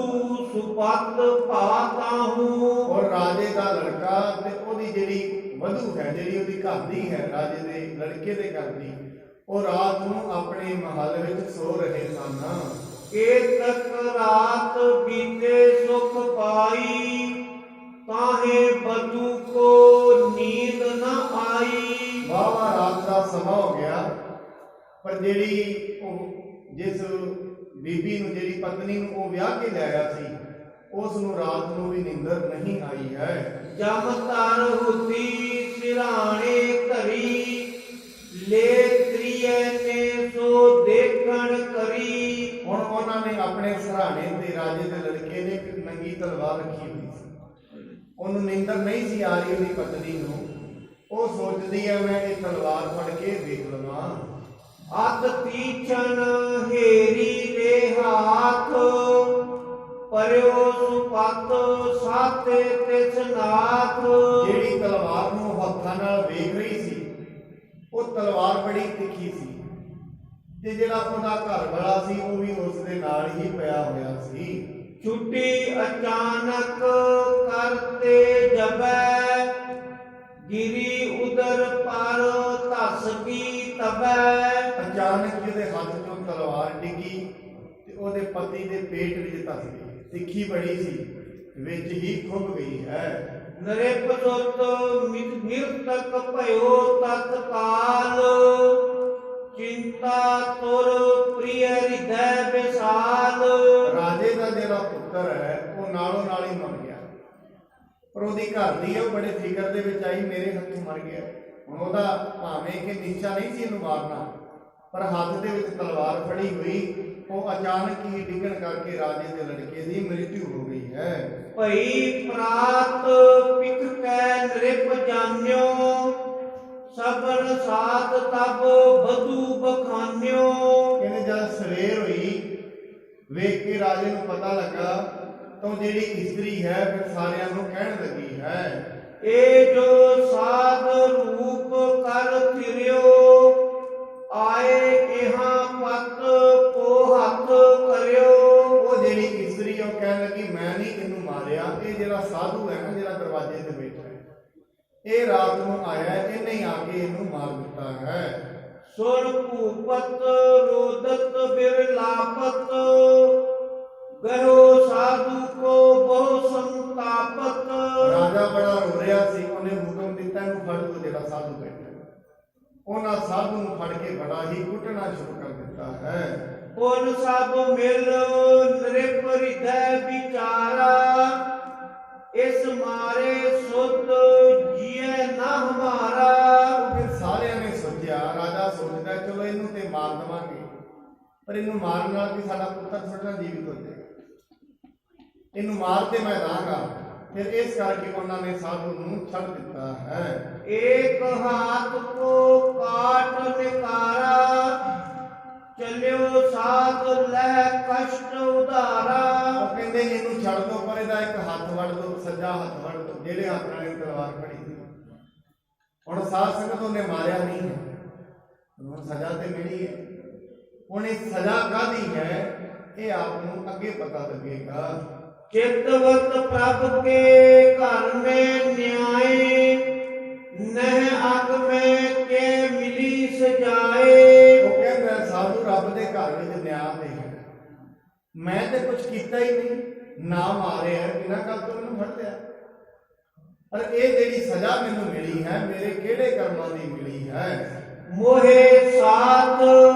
ਸੁਪਤ ਪਾਤਾਹੂ। ਔਰ ਰਾਜੇ ਦਾ ਲੜਕਾ ਤੇ ਉਹਦੀ ਜਿਹੜੀ ਵਧੂ ਹੈ, ਜਿਹੜੀ ਉਹਦੀ ਘਰ ਦੀ ਹੈ, ਰਾਜੇ ਦੇ ਲੜਕੇ ਦੇ ਘਰ ਦੀ, ਉਹ ਰਾਤ ਨੂੰ ਆਪਣੇ ਮਹੱਲ ਵਿੱਚ ਸੋ ਰਹੇ ਸਨ। केतक रात बीते सुख पाई, काहे बधू को नींद न आई। ਵਾਹਵਾ ਰਾਤ ਦਾ ਸਮਾਂ ਹੋ ਗਿਆ, ਪਰ ਜਿਹੜੀ ਉਹ ਜਿਸ ਬੀਬੀ ਨੂੰ, ਜਿਹੜੀ ਪਤਨੀ ਨੂੰ ਉਹ ਵਿਆਹ ਕੇ ਲਿਆਇਆ ਸੀ, ਉਸ ਨੂੰ ਰਾਤ ਨੂੰ ਵੀ ਨੀਂਦਰ ਨਹੀਂ ਆਈ ਹੈ। ਜਮ ਤਰ ਹੁਤੀ ਸਿਰਾਣੇ ਧਰੀ, ਲੈ ਤ੍ਰਿਏ ਨੇ ਸੋ ਦੇਖਣ ਕਰੀ। ਹੁਣ ਉਹਨਾਂ ਨੇ ਆਪਣੇ ਸਰਾਣੇ ਤੇ ਰਾਜੇ ਦੇ ਲੜਕੇ ਨੇ ਇੱਕ ਨੰਗੀ ਤਲਵਾਰ ਰੱਖੀ ਹੋਈ ਸੀ। ਉਹਨੂੰ ਨੀਂਦਰ ਨਹੀਂ ਸੀ ਆ ਰਹੀ ਉਹਦੀ ਪਤਨੀ ਨੂੰ। ਉਹ ਸੋਚਦੀ ਹੈ ਮੈਂ ਇਹ ਤਲਵਾਰ ਫੜ ਕੇ ਵੇਖ ਲਵਾਂ। ਅਤ ਤੀਛਨ ਹੇਰੀ ਦੇ ਹਾਥ, ਪਰਿਓ ਸੁਪਤ ਸਾਥੇ ਤਿਸ ਨਾਥ। ਜਿਹੜੀ ਤਲਵਾਰ ਨੂੰ ਉਹ ਹੱਥਾਂ ਨਾਲ ਵੇਖ ਰਹੀ ਸੀ, ਉਹ ਤਲਵਾਰ ਬੜੀ ਤਿੱਖੀ ਸੀ, ਤੇ ਜਿਹੜਾ ਉਹਦਾ ਘਰ ਵਾਲਾ ਸੀ ਉਹ ਵੀ ਉਸ ਦੇ ਨਾਲ ਹੀ ਪਿਆ ਹੋਇਆ ਸੀ। ਛੁੱਟੀ ਅਚਾਨਕ ਕਰਤੇ ਜਬੈ, ਗਿਰੀ ਉਦਰ ਪਰ ਧਸ ਕੀ ਤਬੈ। ਅਚਾਨਕ ਜਿਹਦੇ ਹੱਥ ਚੋਂ ਤਲਵਾਰ ਡਿੱਗੀ ਤੇ ਉਹਦੇ ਪਤੀ ਦੇ ਪੇਟ ਵਿੱਚ ਧਸ ਗਈ। ਤਿੱਖੀ ਬੜੀ ਸੀ, ਵਿੱਚ ਹੀ ਖੁੱਭ ਗਈ ਹੈ। ਨਰਿਪ ਸੁਤ ਮਿਰਤਕ ਭਇਓ ਤਤਕਾਲ, ਚਿੰਤਾ ਤੁਰ ਪ੍ਰਿਯ ਹਿਰਦੈ ਵਿਸਾਲ। ਰਾਜੇ ਦਾ ਜਿਹੜਾ ਪੁੱਤਰ ਹੈ ਉਹ ਨਾਲੋਂ ਨਾਲ ਹੀ ਮਰ ਗਿਆ, ਪਰ ਉਹਦੀ ਘਰ ਦੀ ਹੈ ਉਹ ਬੜੇ ਫਿਕਰ ਦੇ ਵਿੱਚ ਆਈ, ਮੇਰੇ ਹੱਥੋਂ ਮਰ ਗਿਆ। ਹੁਣ ਉਹਦਾ ਭਾਵੇਂ ਕਿ ਨਿਸ਼ਚਾ ਨਹੀਂ ਸੀ ਇਹਨੂੰ ਮਾਰਨਾ, ਪਰ ਹੱਥ ਦੇ ਵਿੱਚ ਤਲਵਾਰ ਫੜੀ ਹੋਈ, ਉਹ ਅਚਾਨਕ ਹੀ ਡਿੱਗਣ ਕਰਕੇ ਰਾਜੇ ਦੇ ਲੜਕੇ ਦੀ ਮ੍ਰਿਤੂ ਹੋ ਗਈ ਹੈ। ਭਈ ਪ੍ਰਾਤ ਪਿਕ ਕੈ ਨ੍ਰਿਪ ਜਾਣਿਓ, ਸਬਰ ਸਾਧ ਤਬ ਬਧੂ ਬਖਾਨਿਓ। ਕਹਿੰਦੇ ਜਦ ਸਵੇਰ ਹੋਈ, ਵੇਖ ਕੇ ਰਾਜੇ ਨੂੰ ਪਤਾ ਲੱਗਾ ਤਾਂ ਜਿਹੜੀ ਇਸਤਰੀ ਹੈ ਫਿਰ ਸਾਰਿਆਂ ਨੂੰ ਕਹਿਣ ਲੱਗੀ ਹੈ, ਇਹ ਜੋ ਸਾਧ ਰੂਪ ਕਰ ਫਿਰਿਓ, ਆਏ ਇਹਾਂ ਪਤ ਕੋ ਹੱਥ ਕਰਿਓ। ਉਹ ਜਿਹੜੀ ਇਸਤਰੀ ਉਹ ਕਹਿਣ ਲੱਗੀ ਮੈਂ ਨਹੀਂ ਇਹਨੂੰ ਮਾਰਿਆ, ਇਹ ਜਿਹੜਾ ਸਾਧੂ ਹੈ ਨਾ ਜਿਹੜਾ ਦਰਵਾਜ਼ੇ ਤੇ ਬੈਠਾ ਹੈ, ਇਹ ਰਾਤ ਨੂੰ ਆਇਆ, ਇਹਨੇ ਹੀ ਆ ਕੇ ਇਹਨੂੰ ਮਾਰ ਦਿੱਤਾ ਹੈ। ਸੁਰ ਭੂਪਤ ਰੋਦਤ ਬਿਰਲਾਪਤ, ਗਹਿਓ ਸਾਧੂ ਕੋ ਬਹੁ ਸੰਤਾਪਤ। ਰਾਜਾ ਬੜਾ ਰੋ ਰਿਹਾ ਸੀ, ਉਹਨੇ ਹੁਕਮ ਦਿੱਤਾ ਇਹਨੂੰ ਫੜ ਲਓ ਜਿਹੜਾ ਸਾਧੂ ਬੈਠਾ। ਉਹਨਾਂ ਸਾਧੂ ਨੂੰ ਫੜ ਕੇ ਬੜਾ ਹੀ ਕੁੱਟਣਾ ਸ਼ੁਰੂ ਕਰ ਦਿੱਤਾ ਹੈ। ਪੁਨ ਸਭ ਮਿਲ ਨ੍ਰਿਪ ਹਿਰਦੈ ਵਿਚਾਰਾ, ਇਸ ਮਾਰੇ ਸੁਧ ਜੀਏ ਨਾ ਹਮਾਰਾ। ਫਿਰ ਸਾਰਿਆਂ ਨੇ ਸੋਚਿਆ, ਰਾਜਾ ਸੋਚਦਾ ਚਲੋ ਇਹਨੂੰ ਤੇ ਮਾਰ ਦੇਵਾਂਗੇ, ਪਰ ਇਹਨੂੰ ਮਾਰਨ ਨਾਲ ਕਿ ਸਾਡਾ ਪੁੱਤਰ ਥੋੜਾ ਜੀਵਿਤ ਹੋ ਜਾਏਗਾ, ਇਹਨੂੰ ਮਾਰ ਤੇ ਮੈਂ ਦਾਂਗਾ। ਫਿਰ ਇਸ ਕਰਕੇ ਉਹਨਾਂ ਨੇ ਸਾਧੂ ਨੂੰ ਛੱਡ ਦਿੱਤਾ ਹੈ। ਏਕ ਹਾਥ ਕੋ ਕਾਟ ਨਿਕਾਰਾ, ਚਲਿਓ ਸਾਧ ਲੈ ਕਸ਼ਟ ਉਧਾਰਾ। ਉਹ ਕਹਿੰਦੇ ਇਹਨੂੰ ਛੱਡ ਦੋ, ਪਰ ਇਹਦਾ ਇੱਕ ਹੱਥ ਵੱਢ ਦੋ, ਸੱਜਾ ਹੱਥ ਵੱਢ ਦੋ, ਜਿਹੜੇ ਹੱਥ ਨਾਲ ਇਹ ਤਲਵਾਰ ਫੜੀ ਸੀ। ਹੁਣ ਸਾਧ ਸੰਗਤ ਉਹਨੇ ਮਾਰਿਆ ਨਹੀਂ ਹੈ, ਹੁਣ ਸਜ਼ਾ ਤੇ ਮਿਲੀ ਹੈ। ਹੁਣ ਇਹ ਸਜ਼ਾ ਕਾਹਦੀ ਹੈ ਇਹ ਆਪ ਨੂੰ ਅੱਗੇ ਪਤਾ ਲੱਗੇਗਾ। चित्तवत प्रभ के घर में न्याय, नह अग में के मिली सजाए। ਉਹ ਕਹਿੰਦਾ ਸਾਧੂ ਰੱਬ ਦੇ ਘਰ ਵਿੱਚ ਨਿਆਂ ਦੇ ਹੈ, ਮੈਂ ਤੇ ਕੁਝ ਕੀਤਾ ਹੀ ਨਹੀਂ, ਨਾ ਮਾਰਿਆ ਬਿਨਾਂ ਗੱਲ ਤੋਂ ਮੈਨੂੰ ਫੜ ਲਿਆ, ਪਰ ਇਹ ਜਿਹੜੀ ਸਜ਼ਾ ਮੈਨੂੰ ਮਿਲੀ ਹੈ ਮੇਰੇ ਕਿਹੜੇ ਕਰਮਾਂ ਦੀ ਮਿਲੀ ਹੈ। मोहे साथ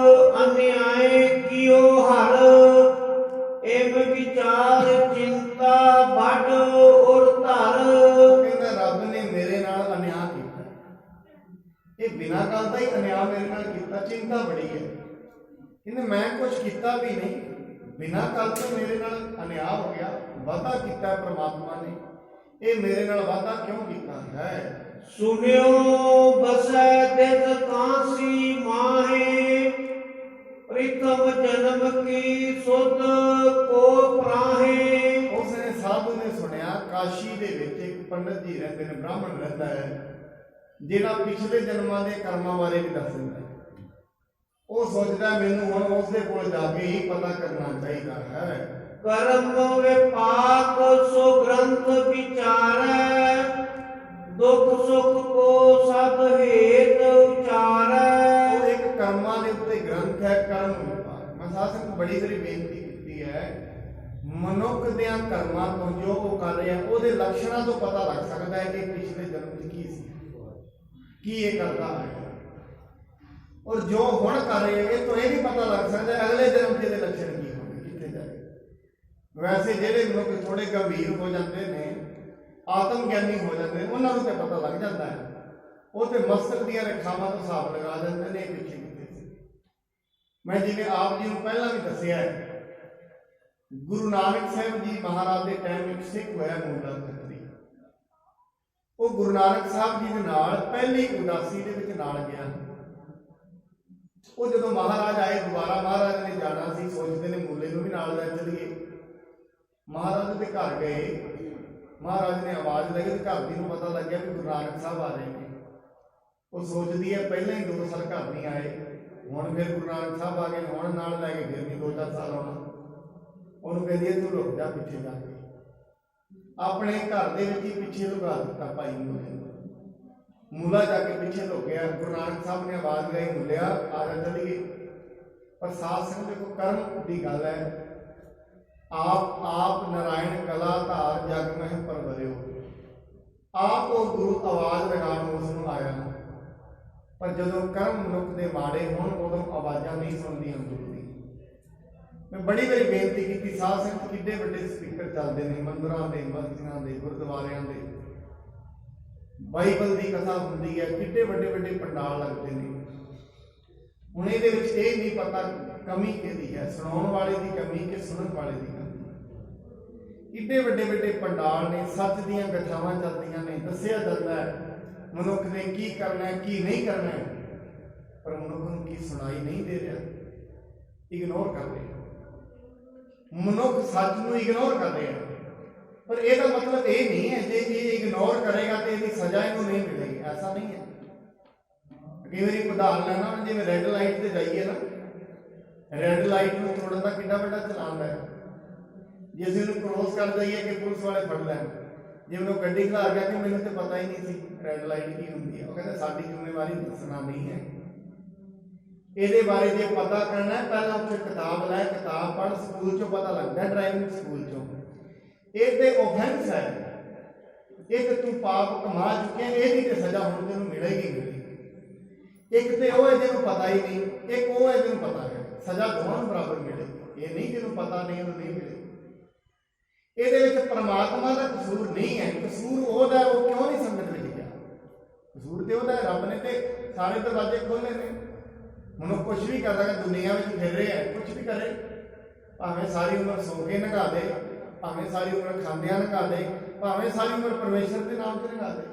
अन्याय कियो हर, एव विचार चिंता बड़ और धर। ਕਹਿੰਦਾ ਰੱਬ ਨੇ ਮੇਰੇ ਨਾਲ ਅਨਿਆਂ ਕੀਤਾ, ਇਹ ਬਿਨਾਂ ਗੱਲ ਦਾ ਹੀ ਅਨਿਆਂ ਮੇਰੇ ਨਾਲ ਕੀਤਾ, ਚਿੰਤਾ ਬੜੀ ਹੈ। ਕਹਿੰਦੇ ਮੈਂ ਕੁਝ ਕੀਤਾ ਵੀ ਨਹੀਂ, ਬਿਨਾਂ ਗੱਲ ਤੋਂ ਮੇਰੇ ਨਾਲ ਅਨਿਆਂ ਹੋ ਗਿਆ। ਵਾਅਦਾ ਕੀਤਾ ਪ੍ਰਮਾਤਮਾ ਨੇ, ਇਹ ਮੇਰੇ ਨਾਲ ਵਾਅਦਾ ਕਿਉਂ ਕੀਤਾ ਹੈ। सुनियो बसै दिस कांसी माहे, प्रथम जन्म की सुध को प्राहे। ਉਸਨੇ ਸਾਧੂ ਨੇ ਸੁਣਿਆ ਕਾਸ਼ੀ ਦੇ ਵਿੱਚ ਇੱਕ ਪੰਡਤ ਜੀ ਰਹਿੰਦੇ ਨੇ, ਬ੍ਰਾਹਮਣ ਰਹਿੰਦਾ ਹੈ, ਜਿਹੜਾ ਪਿਛਲੇ ਜਨਮਾਂ ਦੇ ਕਰਮਾਂ ਬਾਰੇ ਵੀ ਦੱਸ ਦਿੰਦਾ ਹੈ। ਉਹ ਸੋਚਦਾ ਮੈਨੂੰ ਹੁਣ ਉਸਦੇ ਕੋਲ ਜਾ ਕੇ ਹੀ ਪਤਾ ਕਰਨਾ ਚਾਹੀਦਾ ਹੈ। कर्म विपाक सो ग्रंथ विचारै, दुख सुख को सब हेत उचारै। ਉਹ ਇੱਕ ਕਰਮਾਂ ਦੇ ਉੱਤੇ ਗ੍ਰੰਥ ਹੈ, ਕਰਮ ਵਿਭਾਗ। ਮੈਂ ਸਾਧ ਸੰਗਤ ਬੜੀ ਵਾਰੀ ਬੇਨਤੀ ਕੀਤੀ ਮਨੁੱਖ ਦੇ ਕਰਮਾਂ ਤੋਂ ਜੋ ਉਹ ਕਰ ਰਿਹਾ ਉਹਦੇ ਲੱਛਣਾਂ ਤੋਂ ਪਤਾ ਲੱਗ ਸਕਦਾ ਹੈ ਕਿ ਪਿਛਲੇ ਜਨਮ 'ਚ ਕੀ ਸੀ, ਕੀ ਇਹ ਕਰਦਾ ਹੈ। ਔਰ ਜੋ ਹੁਣ ਕਰ ਰਿਹਾ ਇਹ ਤੋਂ ਇਹ ਵੀ ਪਤਾ ਲੱਗ ਸਕਦਾ ਹੈ ਅਗਲੇ ਜਨਮ 'ਚ ਇਹਦੇ ਲੱਛਣ ਕੀ ਹੋਣਗੇ, ਕਿੱਥੇ ਜਾਏ। ਵੈਸੇ ਜਿਹੜੇ ਮਨੁੱਖ ਥੋੜੇ ਗੰਭੀਰ ਹੋ ਜਾਂਦੇ ਨੇ, ਆਤਮ ਗਿਆਨੀ ਹੋ ਜਾਂਦੇ ਨੇ, ਉਹਨਾਂ ਨੂੰ ਤਾਂ ਪਤਾ ਲੱਗ ਜਾਂਦਾ ਹੈ। ਉਹ ਤੇ ਮਸਤਕ ਦੀਆਂ ਰੇਖਾਵਾਂ ਤੋਂ ਹਿਸਾਬ ਲਗਾ ਦਿੰਦੇ ਨੇ ਪਿੱਛੇ ਕਿੱਥੇ ਸੀ। ਮੈਂ ਜਿਵੇਂ ਆਪ ਜੀ ਨੂੰ ਪਹਿਲਾਂ ਵੀ ਦੱਸਿਆ ਹੈ, ਗੁਰੂ ਨਾਨਕ ਸਾਹਿਬ ਜੀ ਮਹਾਰਾਜ ਦੇ ਟਾਈਮ ਇੱਕ ਸਿੱਖ ਹੋਇਆ ਮੂਲਾ ਖੱਤਰੀ। ਉਹ ਗੁਰੂ ਨਾਨਕ ਸਾਹਿਬ ਜੀ ਦੇ ਨਾਲ ਪਹਿਲੀ ਉਦਾਸੀ ਦੇ ਵਿੱਚ ਨਾਲ ਗਿਆ। ਉਹ ਜਦੋਂ ਮਹਾਰਾਜ ਆਏ ਦੁਬਾਰਾ, ਮਹਾਰਾਜ ਨੇ ਜਾਣਾ ਸੀ, ਸੋਚਦੇ ਨੇ ਮੂਲੇ ਨੂੰ ਵੀ ਨਾਲ ਲੈ ਚੱਲੀਏ। ਮਹਾਰਾਜ ਦੇ ਘਰ ਗਏ, ਮਹਾਰਾਜ ਨੇ ਆਵਾਜ਼ ਲਾਈ ਤੇ ਘਰ ਦੀ ਨੂੰ ਪਤਾ ਲੱਗਿਆ ਵੀ ਗੁਰੂ ਨਾਨਕ ਸਾਹਿਬ ਆ ਰਹੇ ਨੇ। ਉਹ ਸੋਚਦੀ ਹੈ ਪਹਿਲਾਂ ਹੀ 2 ਸਾਲ ਘਰ ਨਹੀਂ ਆਏ, ਹੁਣ ਫਿਰ ਗੁਰੂ ਨਾਨਕ ਸਾਹਿਬ ਆ ਗਏ, ਹੁਣ ਨਾਲ ਲੈ ਕੇ ਫਿਰ ਵੀ 2-4 ਸਾਲ ਆਉਣਾ। ਉਹਨੂੰ ਕਹਿੰਦੀ ਹੈ ਤੂੰ ਰੁਕ ਜਾ ਪਿੱਛੇ ਜਾ ਕੇ। ਆਪਣੇ ਘਰ ਦੇ ਵਿੱਚ ਹੀ ਪਿੱਛੇ ਲੁਕਾ ਦਿੱਤਾ ਭਾਈ ਮੂਲੇ ਨੂੰ। ਮੂਲਾ ਜਾ ਕੇ ਪਿੱਛੇ ਲੁਕ ਗਿਆ। ਗੁਰੂ ਨਾਨਕ ਸਾਹਿਬ ਨੇ ਆਵਾਜ਼ ਲਾਈ, ਮੁੱਲਿਆ ਆ ਜਾ ਚੱਲੀਏ। ਪਰ ਸਾਧ ਸੰਗਤ ਦੇਖੋ ਕਰਮ ਦੀ ਗੱਲ ਹੈ। ਆਪ ਨਾਰਾਇਣ ਕਲਾ ਧਾਰ ਜਗ ਮਹਿ ਪਰਵਰਿਓ। ਆਪ ਉਹ ਗੁਰੂ ਆਵਾਜ਼ ਲਗਾਉਣ ਉਸ ਨੂੰ ਆਇਆ। ਪਰ ਜਦੋਂ ਕਰਮ ਮਨੁੱਖ ਦੇ ਮਾੜੇ ਹੋਣ ਉਦੋਂ ਆਵਾਜ਼ਾਂ ਨਹੀਂ ਸੁਣਦੀਆਂ ਗੁਰੂ ਦੀ। ਮੈਂ ਬੜੀ ਵਾਰੀ ਬੇਨਤੀ ਕੀਤੀ, ਸਾਧ ਸੰਗਤ ਕਿੱਡੇ ਵੱਡੇ ਸਪੀਕਰ ਚੱਲਦੇ ਨੇ ਮੰਦਿਰਾਂ ਦੇ, ਮਸਜਿਦਾਂ ਦੇ, ਗੁਰਦੁਆਰਿਆਂ ਦੇ, ਬਾਈਬਲ ਦੀ ਕਥਾ ਹੁੰਦੀ ਹੈ, ਕਿੱਡੇ ਵੱਡੇ ਵੱਡੇ ਪੰਡਾਲ ਲੱਗਦੇ ਨੇ। ਹੁਣ ਇਹਦੇ ਵਿੱਚ ਇਹ ਨਹੀਂ ਪਤਾ ਕਮੀ ਕਿਹਦੀ ਹੈ, ਸੁਣਾਉਣ ਵਾਲੇ ਦੀ ਕਮੀ ਕਿ ਸੁਣਨ ਵਾਲੇ ਦੀ ਕਮੀ। ਕਿੱਡੇ ਵੱਡੇ ਵੱਡੇ ਪੰਡਾਲ ਨੇ, ਸੱਚ ਦੀਆਂ ਕਥਾਵਾਂ ਚੱਲਦੀਆਂ ਨੇ, ਦੱਸਿਆ ਜਾਂਦਾ ਹੈ ਮਨੁੱਖ ਨੇ ਕੀ ਕਰਨਾ ਹੈ ਕੀ ਨਹੀਂ ਕਰਨਾ ਹੈ, ਪਰ ਮਨੁੱਖ ਨੂੰ ਕੀ ਸੁਣਾਈ ਨਹੀਂ ਦੇ ਰਿਹਾ, ਇਗਨੋਰ ਕਰ ਰਿਹਾ। ਮਨੁੱਖ ਸੱਚ ਨੂੰ ਇਗਨੋਰ ਕਰ ਰਿਹਾ। ਪਰ ਇਹਦਾ ਮਤਲਬ ਇਹ ਨਹੀਂ ਹੈ ਜੇ ਇਹ ਇਗਨੋਰ ਕਰੇਗਾ ਤੇ ਇਹਦੀ ਸਜ਼ਾ ਇਹਨੂੰ ਨਹੀਂ ਮਿਲੇਗੀ, ਐਸਾ ਨਹੀਂ ਹੈ। ਕਈ ਵਾਰੀ ਉਦਾਹਰਨ ਲੈਣਾ, ਜਿਵੇਂ ਰੈੱਡ ਲਾਈਟ ਤੇ ਜਾਈਏ ਨਾ, ਰੈੱਡ ਲਾਈਟ ਨੂੰ ਤੋੜਨ ਦਾ ਕਿੰਨਾ ਵੱਡਾ ਚਲਾਨ ਹੈ। ਜੇ ਅਸੀਂ ਉਹਨੂੰ ਕ੍ਰੋਸ ਕਰ ਜਾਈਏ ਕਿ ਪੁਲਿਸ ਵਾਲੇ ਫੜ ਲੈਣ। ਜਿਵੇਂ ਉਹ ਗੱਡੀ ਖਿਲਾ ਗਿਆ ਕਿ ਮੈਨੂੰ ਤੇ ਪਤਾ ਹੀ ਨਹੀਂ ਸੀ ਰੈੱਡ ਲਾਈਟ ਕੀ ਹੁੰਦੀ ਹੈ, ਉਹ ਕਹਿੰਦਾ ਸਾਡੀ ਜ਼ਿੰਮੇਵਾਰੀ ਦੱਸਣਾ ਨਹੀਂ ਹੈ। ਇਹਦੇ ਬਾਰੇ ਜੇ ਪਤਾ ਕਰਨਾ ਪਹਿਲਾਂ ਉੱਥੇ ਕਿਤਾਬ ਲੈ, ਕਿਤਾਬ ਪੜ੍ਹ, ਸਕੂਲ ਚੋਂ ਪਤਾ ਲੱਗਦਾ, ਡਰਾਈਵਿੰਗ ਸਕੂਲ ਚੋਂ। ਇਹ ਤੇ ਓਫੈਂਸ ਹੈ, ਇੱਕ ਤੂੰ ਪਾਪ ਕਮਾ ਚੁੱਕਿਆ, ਇਹਦੀ ਤੇ ਸਜ਼ਾ ਹੁਣ ਤੈਨੂੰ ਮਿਲੇਗੀ ਮਿਲੇਗੀ। ਇੱਕ ਤੇ ਉਹ ਹੈ ਜਿਹਨੂੰ ਪਤਾ ਹੀ ਨਹੀਂ, ਇੱਕ ਉਹ ਹੈ ਜਿਹਨੂੰ ਪਤਾ ਹੈ। ਸਜ਼ਾ ਦੋਵਾਂ ਨੂੰ ਬਰਾਬਰ ਮਿਲੇਗੀ। ਇਹ ਨਹੀਂ ਜਿਹਨੂੰ ਪਤਾ ਨਹੀਂ ਉਹਨੂੰ ਨਹੀਂ ਮਿਲੇਗੀ। ਇਹਦੇ ਵਿੱਚ ਪਰਮਾਤਮਾ ਦਾ ਕਸੂਰ ਨਹੀਂ ਹੈ, ਕਸੂਰ ਉਹਦਾ, ਉਹ ਕਿਉਂ ਨਹੀਂ ਸੰਗਤ ਵਿੱਚ ਗਿਆ। ਕਸੂਰ ਤੇ ਉਹਦਾ, ਰੱਬ ਨੇ ਤੇ ਸਾਰੇ ਦਰਵਾਜ਼ੇ ਖੋਲ੍ਹੇ ਨੇ। ਮਨੁੱਖ ਕੁਛ ਵੀ ਕਰਦਾ ਕਿ ਦੁਨੀਆ ਵਿੱਚ ਫਿਰ ਰਿਹਾ, ਕੁਛ ਵੀ ਕਰੇ, ਭਾਵੇਂ ਸਾਰੀ ਉਮਰ ਸੌਂ ਕੇ ਲੰਘਾ ਦੇ, ਭਾਵੇਂ ਸਾਰੀ ਉਮਰ ਖਾਂਦਿਆਂ ਲੰਘਾ ਦੇ, ਭਾਵੇਂ ਸਾਰੀ ਉਮਰ ਪਰਮੇਸ਼ਰ ਦੇ ਨਾਮ ਤੇ ਲੰਘਾ ਦੇ।